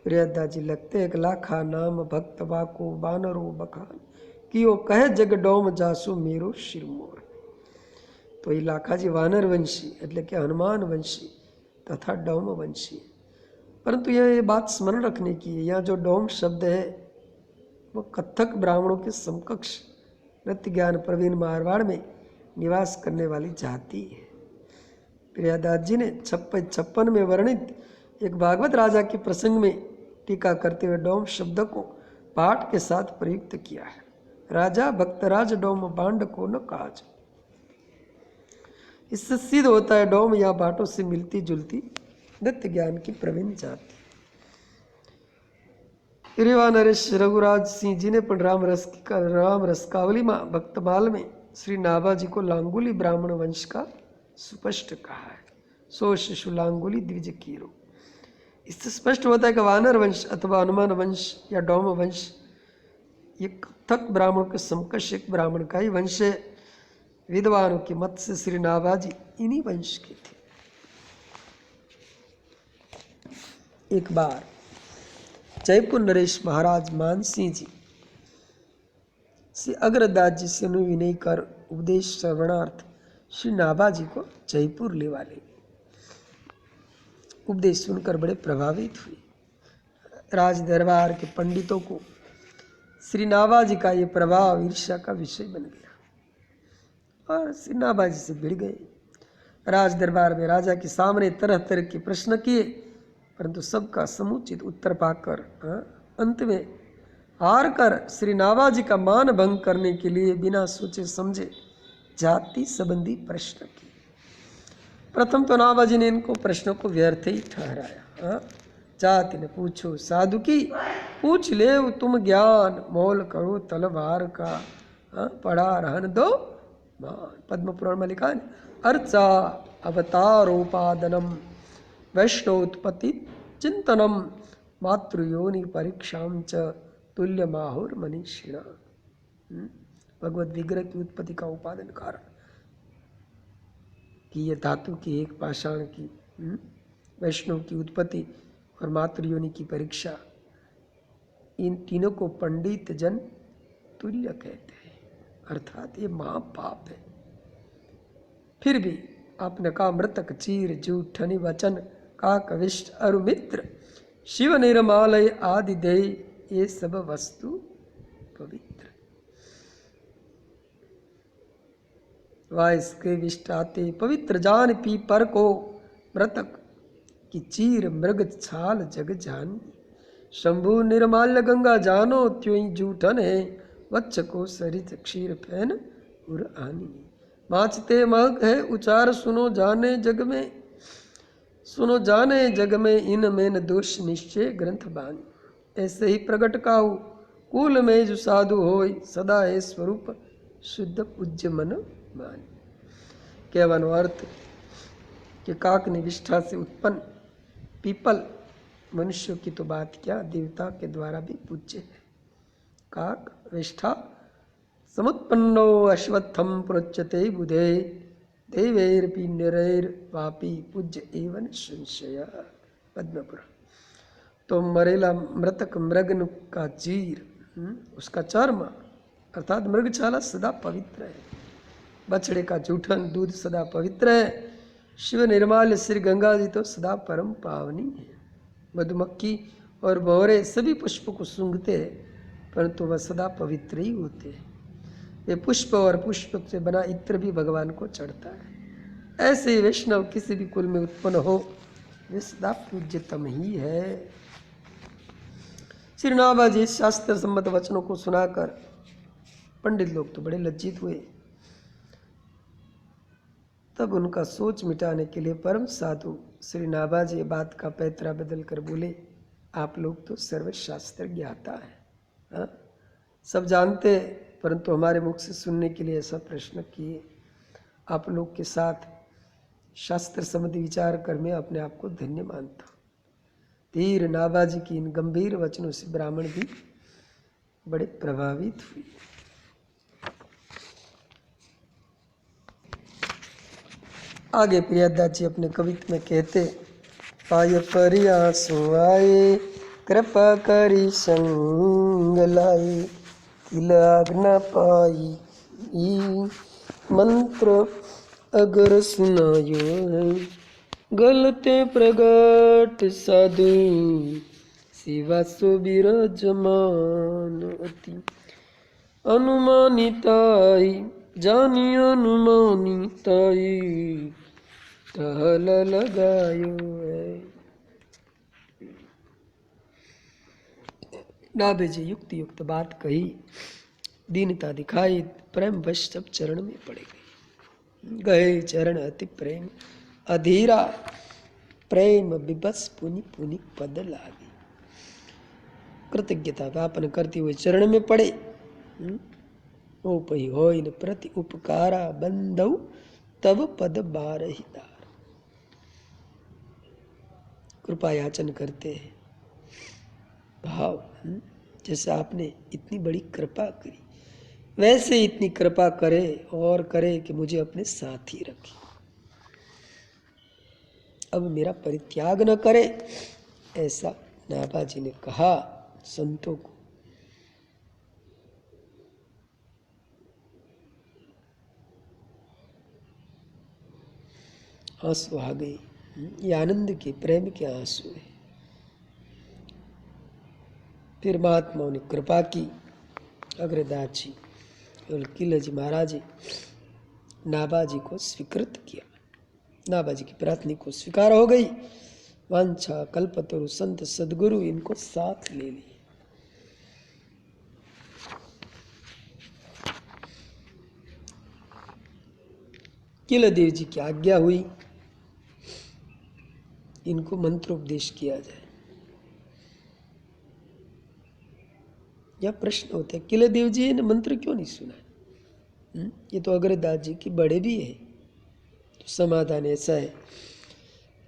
S1: प्रियदास जी लगते, एक लाखा नाम भक्त बाको बानरो बखान, कियो कहे जग डोम जासु मेरो शिरमोर। तो ये लाखा जी वानर वंशी એટલે કે हनुमान वंशी तथा डोम वंशी। परंतु यह बात स्मरण रखने की है, यहाँ जो डोम शब्द है वो कथक ब्राह्मणों के समकक्ष नृत्य ज्ञान प्रवीण मारवाड़ में निवास करने वाली जाति है। प्रियदास जी ने 56 में वर्णित एक भागवत राजा के प्रसंग में टीका करते हुए डोम शब्द को पाठ के साथ प्रयुक्त किया है। राजा भक्तराज डोम बांड को न काज। इससे सिद्ध होता है डोम या बाटों से मिलती जुलती नित्य ज्ञान की प्रवीण जाति। रिवा नरेश रघुराज सिंह जी ने पण राम रस कावली मां भक्तमाल में श्री नाभाजी को लांगुली ब्राह्मण वंश का स्पष्ट कहा है। सो शिशु लांगुली द्विज कीरो। इससे स्पष्ट होता है कि वानर वंश अथवा हनुमान वंश या डोम वंश ये कथक ब्राह्मण के समकक्ष एक ब्राह्मण का ही वंश है। विद्वानों के मत से श्री नाभाजी इन्हीं वंश के थे। एक बार जयपुर नरेश महाराज मानसिंह जी श्री अग्रदास जी से अनुविनय कर उपदेश श्रवणार्थ श्री नाभाजी को जयपुर ले वाले। उपदेश सुनकर बड़े प्रभावित हुए। राज दरबार के पंडितों को श्री नाभाजी का ये प्रभाव ईर्ष्या का विषय बन गया और श्री नाभाजी से भिड़ गए। राज दरबार में राजा के सामने तरह तरह के प्रश्न किए, परंतु सबका समुचित उत्तर पाकर अंत में हार कर श्री नाभाजी का मान भंग करने के लिए बिना सोचे समझे जाति संबंधी प्रश्न किए। प्रथम तो नाभाजी ने इनको प्रश्नों को व्यर्थ ही ठहराया। जाति ने पूछो साधु की, पूछ ले तुम ज्ञान, मोल करो तलवार का, पढ़ा रहन दो मान। पद्म पुराण में लिखा है, अर्चा अवतारोपादनम वैष्णोत्पत्ति चिंतनम मातृयोनि परीक्षाम च तुल्य माहुर मनीषिणा। भगवत विग्रह की उत्पत्ति का उपादान कारण कि ये धातु की एक पाषाण की, वैष्णव की उत्पत्ति और मातृयोनि की परीक्षा, इन तीनों को पंडित जन तुल्य कहते हैं, अर्थात ये महापाप है। फिर भी आपने कहा मृतक चीर जूठनि वचन का कविष्ट अरुमित्र शिव निर्मालय आदि दे ये सब वस्तु पवित्र। वायस के विष्टाते पवित्र जान पी पर को मृतक की चीर मृग छाल जग जान। शंभु निर्माल्य गंगा जानो, त्यों ही जूठन है वच्च को सरित क्षीर फैन उर आनी। माचते महक है उचार, सुनो जाने जग में, सुनो जाने जग में, इन में न दोष निश्चय ग्रंथ बानी। ऐसे ही प्रगट काहू कुल में जो साधु होय, सदा है स्वरूप शुद्ध पूज्य मन मानी। कहવાનો अर्थ कि काक ने विष्ठा से उत्पन्न पीपल मनुष्यों की तो बात क्या, देवता के द्वारा भी पूज्य है। काक विष्ठा समुत्पन्नो अश्वत्थम प्रोच्यते बुधे, देवैर्पि निरैर पापी पूज्य एवं संशय। पद्मपुराण। तो मरेला मृतक मृग का चीर, उसका चर्म अर्थात मृगछाला सदा पवित्र है। बछड़े का जूठन दूध सदा पवित्र है। शिव निर्माल्य श्री गंगा जी तो सदा परम पावनी है। मधुमक्खी और भौरे सभी पुष्प को सूंघते हैं, परंतु वह सदा पवित्र ही होते हैं। वे पुष्प और पुष्प से बना इत्र भी भगवान को चढ़ता है। ऐसे वैष्णव किसी भी कुल में उत्पन्न हो, वे सदा पूज्यतम ही है। श्री नाभा जी शास्त्र सम्मत वचनों को सुनाकर पंडित लोग तो बड़े लज्जित हुए। तब उनका सोच मिटाने के लिए परम साधु श्री नाभा जी बात का पैतरा बदल कर बोले, आप लोग तो सर्वशास्त्र ज्ञाता है, हाँ? सब जानते, परंतु हमारे मुख से सुनने के लिए ऐसा प्रश्न किए। आप लोग के साथ शास्त्र संबंधी विचार कर मैं अपने आप को धन्य मानता हूँ। धीर नाभा जी की इन गंभीर वचनों से ब्राह्मण भी बड़े प्रभावित हुए। आगे प्रियदास जी अपने कवित्व में कहते, पाय परियासु आए कृपा करी संग लाई, तिलाग न पाई मंत्र अगर सुनायो है, गलते प्रगट साधु शिवा सो विराजमान अति, अनुमानिताई जानी अनुमानिताई टहल लगायो है। नाभे जी युक्त युक्त बात कही, दीनता दिखाई, प्रेम वश सब चरण में पड़े गए। गए चरण अति प्रेम अधीरा, प्रेम विबस पुनि पुनि पद लागे। कृतज्ञता ज्ञापन करते हुए चरण में पड़े। ओपहि होइन प्रति उपकारा, बंधु तब पद बारहि दार। कृपा याचन करते हैं भाव, जैसे आपने इतनी बड़ी कृपा करी, वैसे इतनी कृपा करे और करे कि मुझे अपने साथ ही रखे, अब मेरा परित्याग न करे। ऐसा नाभा जी ने कहा संतों को। आंसू आ गई, ये आनंद के प्रेम के आंसू है। फिर महात्माओं ने कृपा की। अग्रदास जी और किले जी महाराज जी नाभा जी को स्वीकृत किया। नाभा जी की प्रार्थना को स्वीकार हो गई। वांछा कल्पतरु संत सदगुरु इनको साथ ले लिए। किलदेव जी की आज्ञा हुई, इनको मंत्रोपदेश किया जाए। यह प्रश्न होता है, किलदेव जी ने मंत्र क्यों नहीं सुना? ये तो अग्रदास जी की बड़े भी है। तो समाधान ऐसा है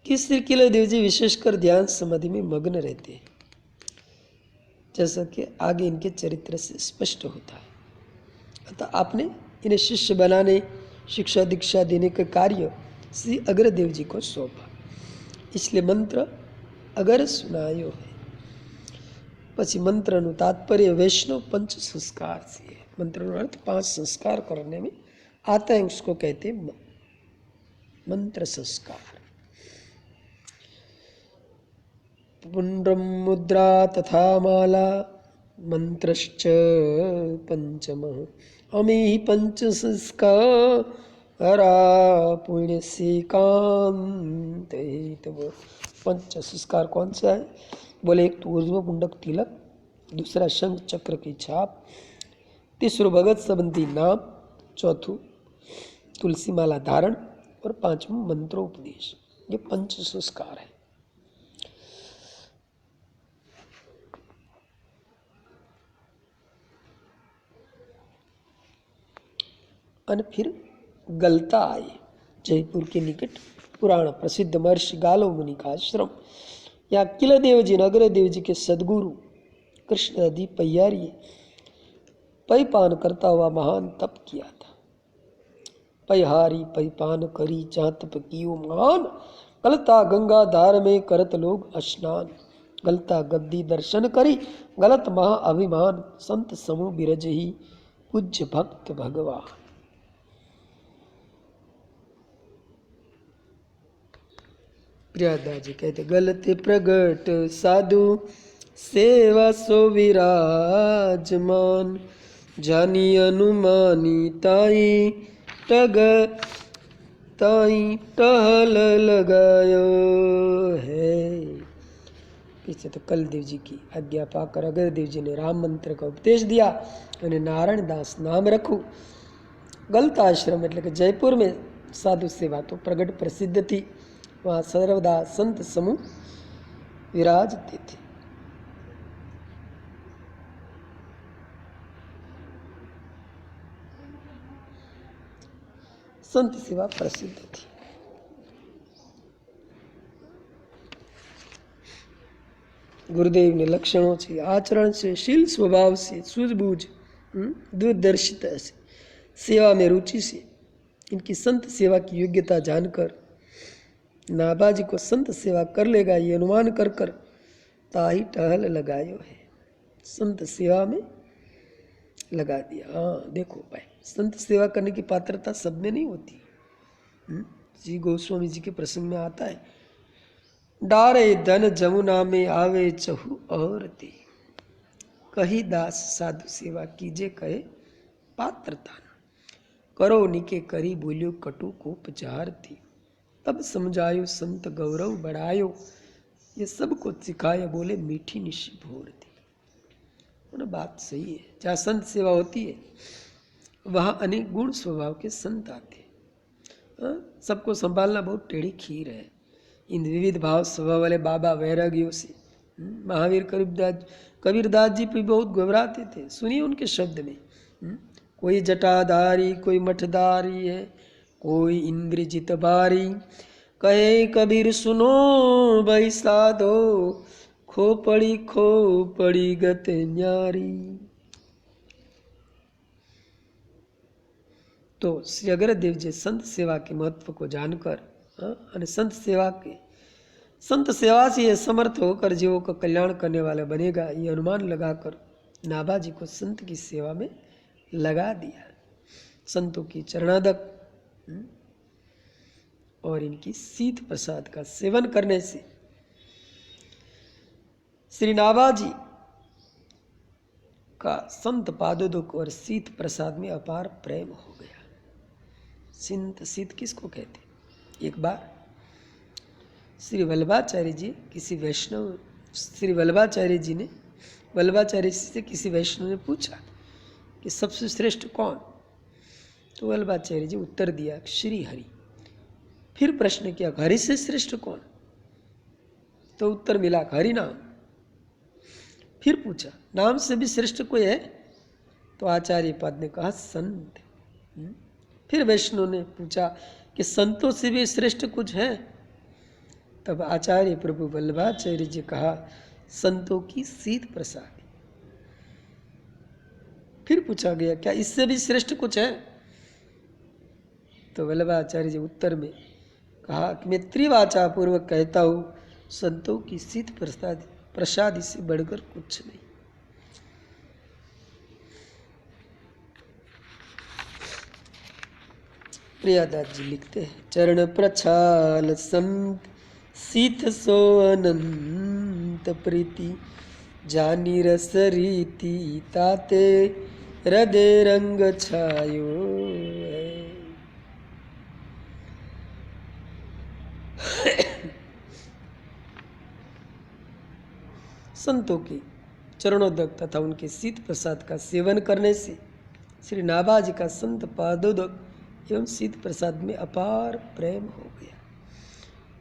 S1: कि श्री किलदेव जी विशेषकर ध्यान समाधि में मग्न रहते हैं, जैसा कि आगे इनके चरित्र से स्पष्ट होता है। अतः आपने इन्हें शिष्य बनाने, शिक्षा दीक्षा देने का कार्य श्री अग्रदेव जी को सौंपा, इसलिए मंत्र अगर सुनायो है। પછી મંત્રનું તાત્પર્ય વૈષ્ણવ पंच संस्कार से है। मंत्र अर्थ 5 संस्कार करने में आता है, उसको कहते हैं मंत्र संस्कार। पुण्ड्रम मुद्रा तथा माला मंत्रश्च पंचमः, अमी पंच संस्कारा पुण्य से कांत। तो वो पंच संस्कार कौन सा है? बोले एक तो ऊर्ध्व पुंडक तिलक, दूसरा शंख चक्र की छाप, तीसरो भगत संबंधी नाम, चौथों तुलसी माला धारण और पांचवा मंत्रोपदेश। ये पंच संस्कार है। और फिर गलता आए, जयपुर के निकट पुराण प्रसिद्ध महर्षि गालो मुनि का आश्रम। यहाँ किलदेव जी नगर देव जी के सदगुरु कृष्णदीप पय्यारी पैपान करता हुआ महान तप किया था। पैहारी पैपान करी जहाँ तप कियो महान, गलता गंगा धार में करत लोग स्नान। गलता गद्दी दर्शन करी गलत महा अभिमान, संत समूह बिरज ही पूज्य भक्त भगवान। प्रियादास जी कहते गलते प्रगट साधु सेवा सो विराजमान, जानी अनुमानी ताई टग ताई टहल लगायो है। पीछे तो कलदेव जी की आज्ञा पाकर अगरदेव जी ने राम मंत्र का उपदेश दिया અને नारायण दास नाम रखू। गलत आश्रम એટલે કે जयपुर में साधु सेवा तो प्रगट प्रसिद्ध थी। वहाँ सर्वदा संत समूह विराजते थे। संत सेवा प्रसिद्ध थी। गुरुदेव ने लक्षणों से, आचरण से, शील स्वभाव से, सूझबूझ, दूरदर्शिता से, सेवा में रुचि से, इनकी संत सेवा की योग्यता जानकर नाभाजी को संत सेवा कर लेगा ये अनुमान कर कर ताही टहल लगायो है, संत सेवा में लगा दिया। हाँ देखो भाई, संत सेवा करने की पात्रता सब में नहीं होती। जी गोस्वामी जी के प्रसंग में आता है, डारे धन जमुना में आवे चहु और ते, कही दास साधु सेवा कीजे कहे पात्रता न, करो निके करी बोलियो कटु को पचार थी, तब समझायो संत गौरव बढ़ायो, ये सबको सिखाया बोले मीठी निशी भोर थी। बात सही है, जहाँ संत सेवा होती है वहाँ अनेक गुण स्वभाव के संत आते हैं। सबको संभालना बहुत टेढ़ी खीर है। इन विविध भाव स्वभाव वाले बाबा वैरागियों से महावीर कबीरदास जी भी बहुत घबराते थे। सुनिए उनके शब्द में, कोई जटाधारी कोई मठधारी है, कोई इंद्रजित बारी, कहे कबीर सुनो भाई साधो, खो पड़ी गत न्यारी। तो श्री अग्रदेव जी संत सेवा के महत्व को जानकर संत सेवा से ये समर्थ होकर जीवों का कल्याण करने वाला बनेगा, ये अनुमान लगाकर नाभाजी को संत की सेवा में लगा दिया। संतों की चरणादक और इनकी शीत प्रसाद का सेवन करने से श्री नाभाजी का संत पादोदक और शीत प्रसाद में अपार प्रेम हो गया। शीत किसको कहते? एक बार श्री वल्लभाचार्य जी किसी वैष्णव श्री वल्लभाचार्य जी ने वल्लभाचार्य से किसी वैष्णव ने पूछा कि सबसे श्रेष्ठ कौन? तो वल्लभाचार्य जी उत्तर दिया श्री हरि। फिर प्रश्न किया हरि से श्रेष्ठ कौन? तो उत्तर मिला हरि नाम। फिर पूछा नाम से भी श्रेष्ठ कोई है? तो आचार्य पद ने कहा संत। फिर वैष्णव ने पूछा कि संतों से भी श्रेष्ठ कुछ है? तब आचार्य प्रभु वल्लभाचार्य जी कहा संतों की शीत प्रसाद। फिर पूछा गया क्या इससे भी श्रेष्ठ कुछ है? तो वल्लभाचार्य जी उत्तर में कहा कि मैं त्रिवाचा पूर्वक कहता हूँ संतों की शीत प्रसाद से बढ़कर कुछ नहीं। प्रियादास जी लिखते हैं चरण प्रछाल संत शीत सो अनंत प्रीति, जानी रस रीति ताते हृदय रंग छायो है। संतों के चरणोदक तथा उनके शीत प्रसाद का सेवन करने से श्री नाभाजी का संत पादोदक एवं शीत प्रसाद में अपार प्रेम हो गया।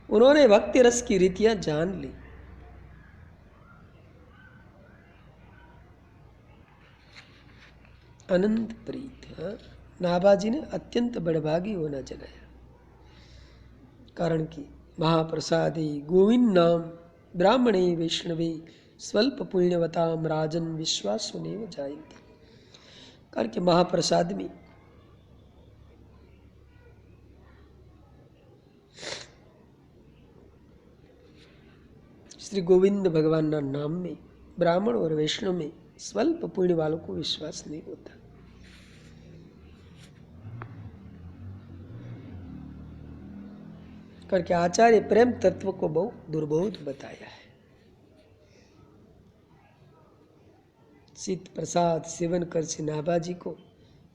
S1: उन्होंने भक्ति रस की रीतियां जान ली। अनंत प्रीत। नाभाजी ने अत्यंत बड़भागी होना जगाया, कारण कि महाप्रसादे गोविंद नाम ब्राह्मणे वैष्णवे स्वल्प पुण्यवताम राजन विश्वासुनेव जायन्ते। कारण कि महाप्रसाद में श्री गोविंद भगवान ना नाम में ब्राह्मण और वैष्णव में स्वल्प पुण्य वालों को विश्वास नहीं होता। करके आचार्य प्रेम तत्व को बहुत दुर्बोध बताया है। शीत प्रसाद सेवन कर श्री नाभाजी को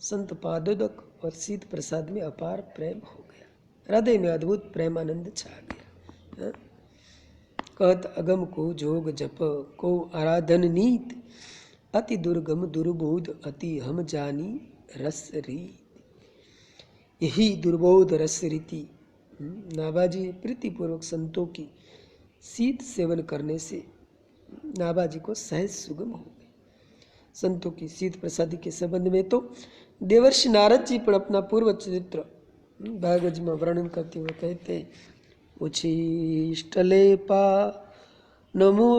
S1: संत पादोदक और शीत प्रसाद में अपार प्रेम हो गया। हृदय में अद्भुत प्रेमानंद छा गया। कहत अगम को जोग जप को आराधन नीत, अति दुर्गम दुर्बोध अति हम जानी रस रीत। यही दुर्बोध रस रीति नाभाजी प्रीतिपूर्वक संतों की शीत सेवन करने से नाभाजी को सहज सुगम हो गए। संतों की शीत प्रसादी के संबंध में तो देवर्षि नारद जी पर अपना पूर्व चरित्र भागवत में वर्णन करते हुए कहते, उच्छिष्टलेपा नमो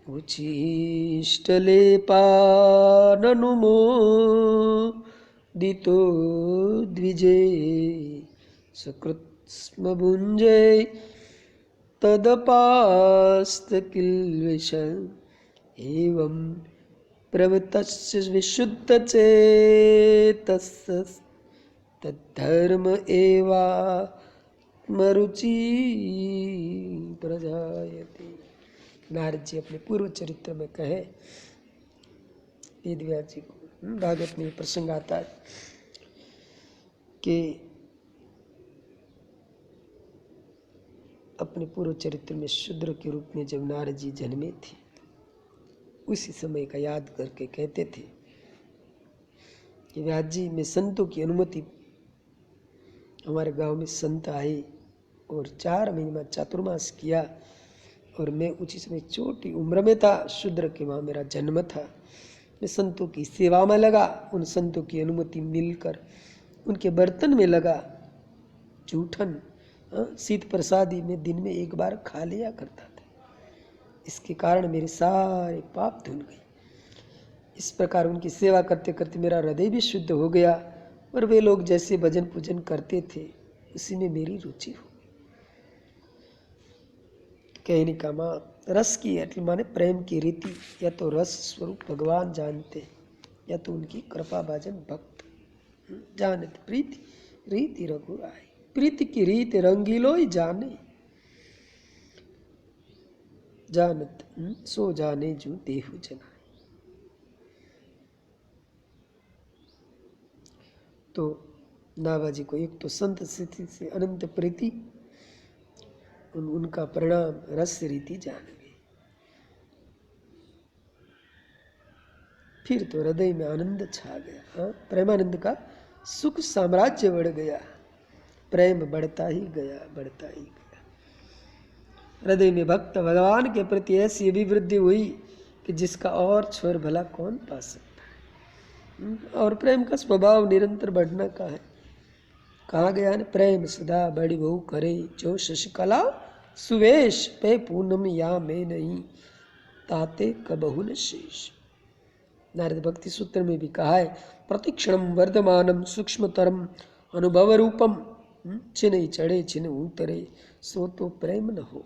S1: उच्छिष्टलेपा ननुमो दितो द्विजे सकृत स्म भुंजे तदपास्त किल्विष एवं प्रवतस्य विशुद्ध चेतस्य तद्धर्म एवा मरुचि प्रजायते। नारद जी अपने पूर्व चरित्र में कहे, वेदव्यास जी को भागवत में प्रसंग आता है कि अपने पूर्व चरित्र में शूद्र के रूप में जब नारद जी जन्मे थे, उसी समय का याद करके कहते थे कि व्यास जी में संतों की अनुमति, हमारे गांव में संत आए और 4 महीने में चातुर्मास किया और मैं उसी समय छोटी उम्र में था, शूद्र के वहाँ मेरा जन्म था। मैं संतों की सेवा में लगा, उन संतों की अनुमति मिलकर उनके बर्तन में लगा। जूठन शीत प्रसादी में दिन में 1 बार खा लिया करता था। इसके कारण मेरे सारे पाप धुल गए। इस प्रकार उनकी सेवा करते करते मेरा हृदय भी शुद्ध हो गया और वे लोग जैसे भजन पूजन करते थे उसी में मेरी रुचि हो। कहने का माँ रस की अटल माने प्रेम की रीति, या तो रस स्वरूप भगवान जानते या तो उनकी कृपा भाजन भक्त जानत। प्रीति रीति रघुराई, प्रीति की रीत रंगीलो ही जाने, जानत सो जाने जो देहु जनाए। तो नाभाजी को एक तो संत स्थिति से अनंत प्रीति, उनका परिणाम रस रीति जान गए। फिर तो हृदय में आनंद छा गया। प्रेमानंद का सुख साम्राज्य बढ़ गया, प्रेम बढ़ता ही गया, बढ़ता ही गया। हृदय में भक्त भगवान के प्रति ऐसी अभिवृद्धि हुई कि जिसका और छोर भला कौन पा सकता है। और प्रेम का स्वभाव निरंतर बढ़ना का है। कहा गया है, प्रेम सदा बड़ी बहु करे, जो शशिकला सुवेश पे पूनम या में नहीं, ताते कबहु न शेष। नारद भक्ति सूत्र में भी कहा है, प्रतिक्षणम वर्धमानम सूक्ष्मतरम अनुभव रूपम, छिन चढ़े छिन उतरे, सो तो प्रेम न हो।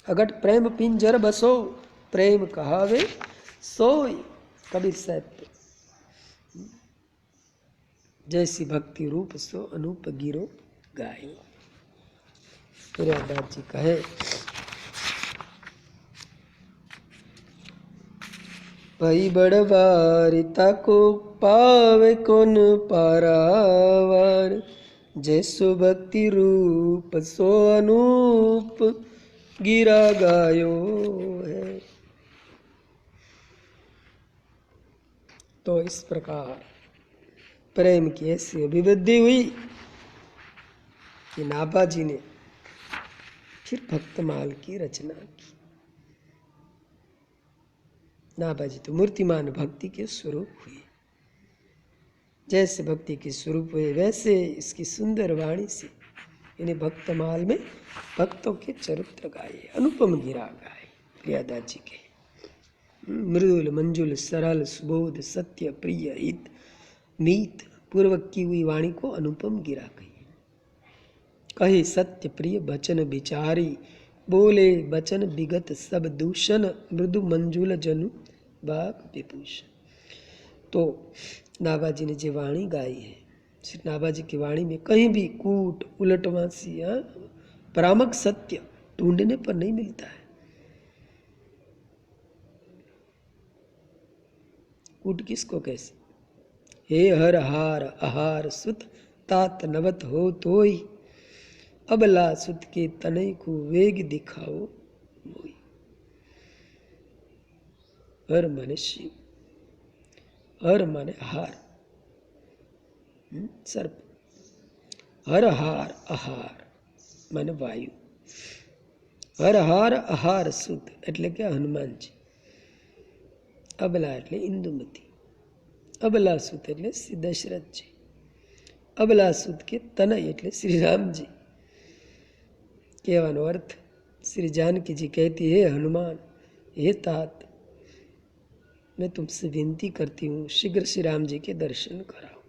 S1: अगट प्रेम पिंजर बसो, प्रेम कहावे सोई। कबीर साहब जैसी भक्ति रूप सो अनूप गिरो गायो। सूर्यदास जी कहे, भई बड़वारिता को पावे कौन पारावार, जैसो भक्ति रूप सो अनूप गिरा गायो है। तो इस प्रकार प्रेम की ऐसी अभिवृद्धि हुई कि नाभा जी ने फिर भक्तमाल की रचना की। नाभा जी तो मूर्तिमान भक्ति के स्वरूप हुए। जैसे भक्ति के स्वरूप हुए वैसे इसकी सुंदर वाणी से इन्हें भक्तमाल में भक्तों के चरित्र गाए, अनुपम गिरा गाए प्रियादास जी के। मृदुल मंजुल सरल सुबोध सत्य प्रिय हित मीत पूर्वक की हुई वाणी को अनुपम गिरा कही। कहे सत्य प्रिय बचन विचारी, बोले बचन विगत सब दूषण, मृदु मंजुल जनु बाग विभूषण। तो नाभा जी ने जो वाणी गाई है, श्री नाभा जी की वाणी में कहीं भी कूट उलटवासी परामक सत्य ढूंढने पर नहीं मिलता है। कूट किसको कैसे? हे हर हार आहार सुत तात नवत हो तोई, अबला सुत के तनय को वेग दिखाओ मोई। हर माने शिव, हर माने हार सर्प, हर हार आहार माने वायु, हर हार आहार सुत એટલે કે હનુમાનજી, અબલા એટલે ઇન્દુમતી, અબલા સુત એટલે શ્રી દશરથજી, અબલા સુત કે તનય એટલે શ્રી રામજી। કહેવાનો અર્થ श्री जानकी जी कहती है, हनुमान हे तात मैं तुमसे विनती करती हूँ शीघ्र श्री राम जी के दर्शन कराओ।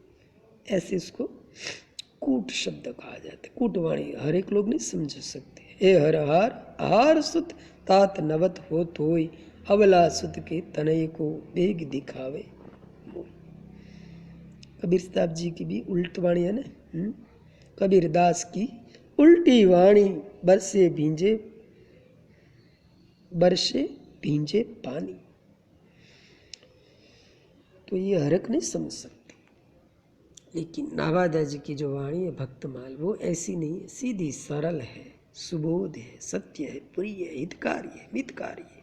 S1: ऐसे इसको कूट शब्द कहा जाता है। कूटवाणी हर एक लोग नहीं समझ सकते। हे हर हार आहार सुत तात नवत हो तोय, अबला सुत के तनय को वेग दिखावे मोय। कबीर साहब जी की भी उल्ट वाणी है ना। कबीर दास की उल्टी वाणी, बरसे भींजे पानी। तो ये हरक नहीं समझ सकते। लेकिन नाभादास जी की जो वाणी है भक्तमाल, वो ऐसी नहीं है, सीधी सरल है, सुबोध है, सत्य है, प्रिय है, हितकारी है, मितकारी है,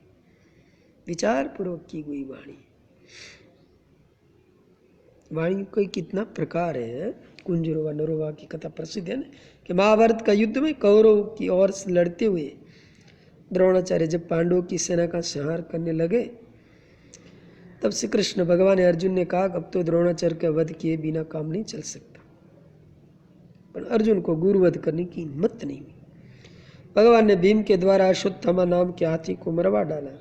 S1: विचार पूर्वक की हुई वाणी। वाणी कोई कितना प्रकार है। कुंजरोवा नरोवा की कथा प्रसिद्ध है ना, कि महाभारत का युद्ध में कौरव की ओर से लड़ते हुए द्रोणाचार्य जब पांडवों की सेना का संहार करने लगे, तब श्री कृष्ण भगवान ने अर्जुन ने कहा, अब तो द्रोणाचार्य का वध किए बिना काम नहीं चल सकता। पर अर्जुन को गुरुवध करने की हिम्मत नहीं हुई। भगवान ने भीम के द्वारा अश्वत्थामा नाम के हाथी को मरवा डाला।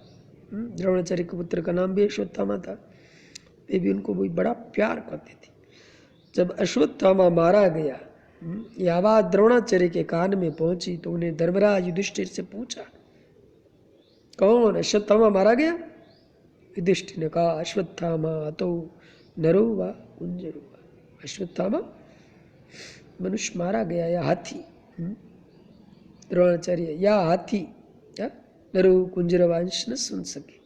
S1: द्रोणाचार्य के पुत्र का नाम भी अश्वत्थामा था। वे भी उनको भी बड़ा प्यार करते थे। जब अश्वत्थामा मारा गया, ये आवाज द्रोणाचार्य के कान में पहुंची तो उन्हें धर्मराज युधिष्ठिर से पूछा, कौन अश्वत्थामा मारा गया? युधिष्ठिर ने कहा, अश्वत्थामा तो नरो व कुंजरो वा। अश्वत्थामा मनुष्य मारा गया या हाथी? द्रोणाचार्य या हाथी या नरो कुंजरवा अंश न सुन सके।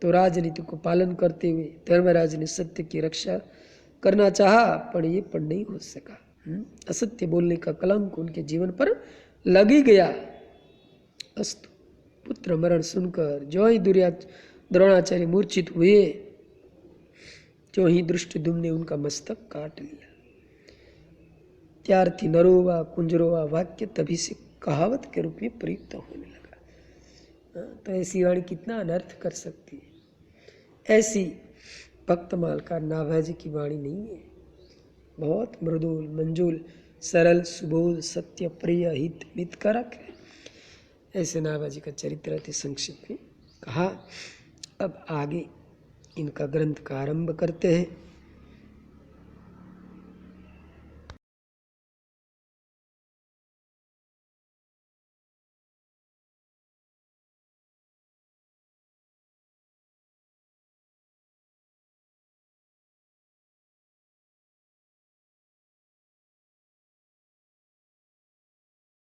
S1: तो राजनीति को पालन करते हुए धर्मराज ने सत्य की रक्षा करना चाहा, पर ये पर नहीं हो सका। असत्य बोलने का कलंक उनके जीवन पर लग ही गया। अस्तु पुत्र मरण सुनकर जो ही द्रोणाचार्य मूर्छित हुए, जो ही दृष्टिद्युम्न ने उनका मस्तक काट लिया। त्यार्थी नरोवा कुंजरोवा वाक्य तभी से कहावत के रूप में प्रयुक्त होने लगा। तो ऐसी वाणी कितना अनर्थ कर सकती है। ऐसी भक्तमाल का नाभा जी की वाणी नहीं है। बहुत मृदुल मंजुल सरल सुबोध सत्य प्रिय हित मितकारक है। ऐसे नाभा जी का चरित्र अति संक्षिप्त में कहा। अब आगे इनका ग्रंथ का आरंभ करते हैं।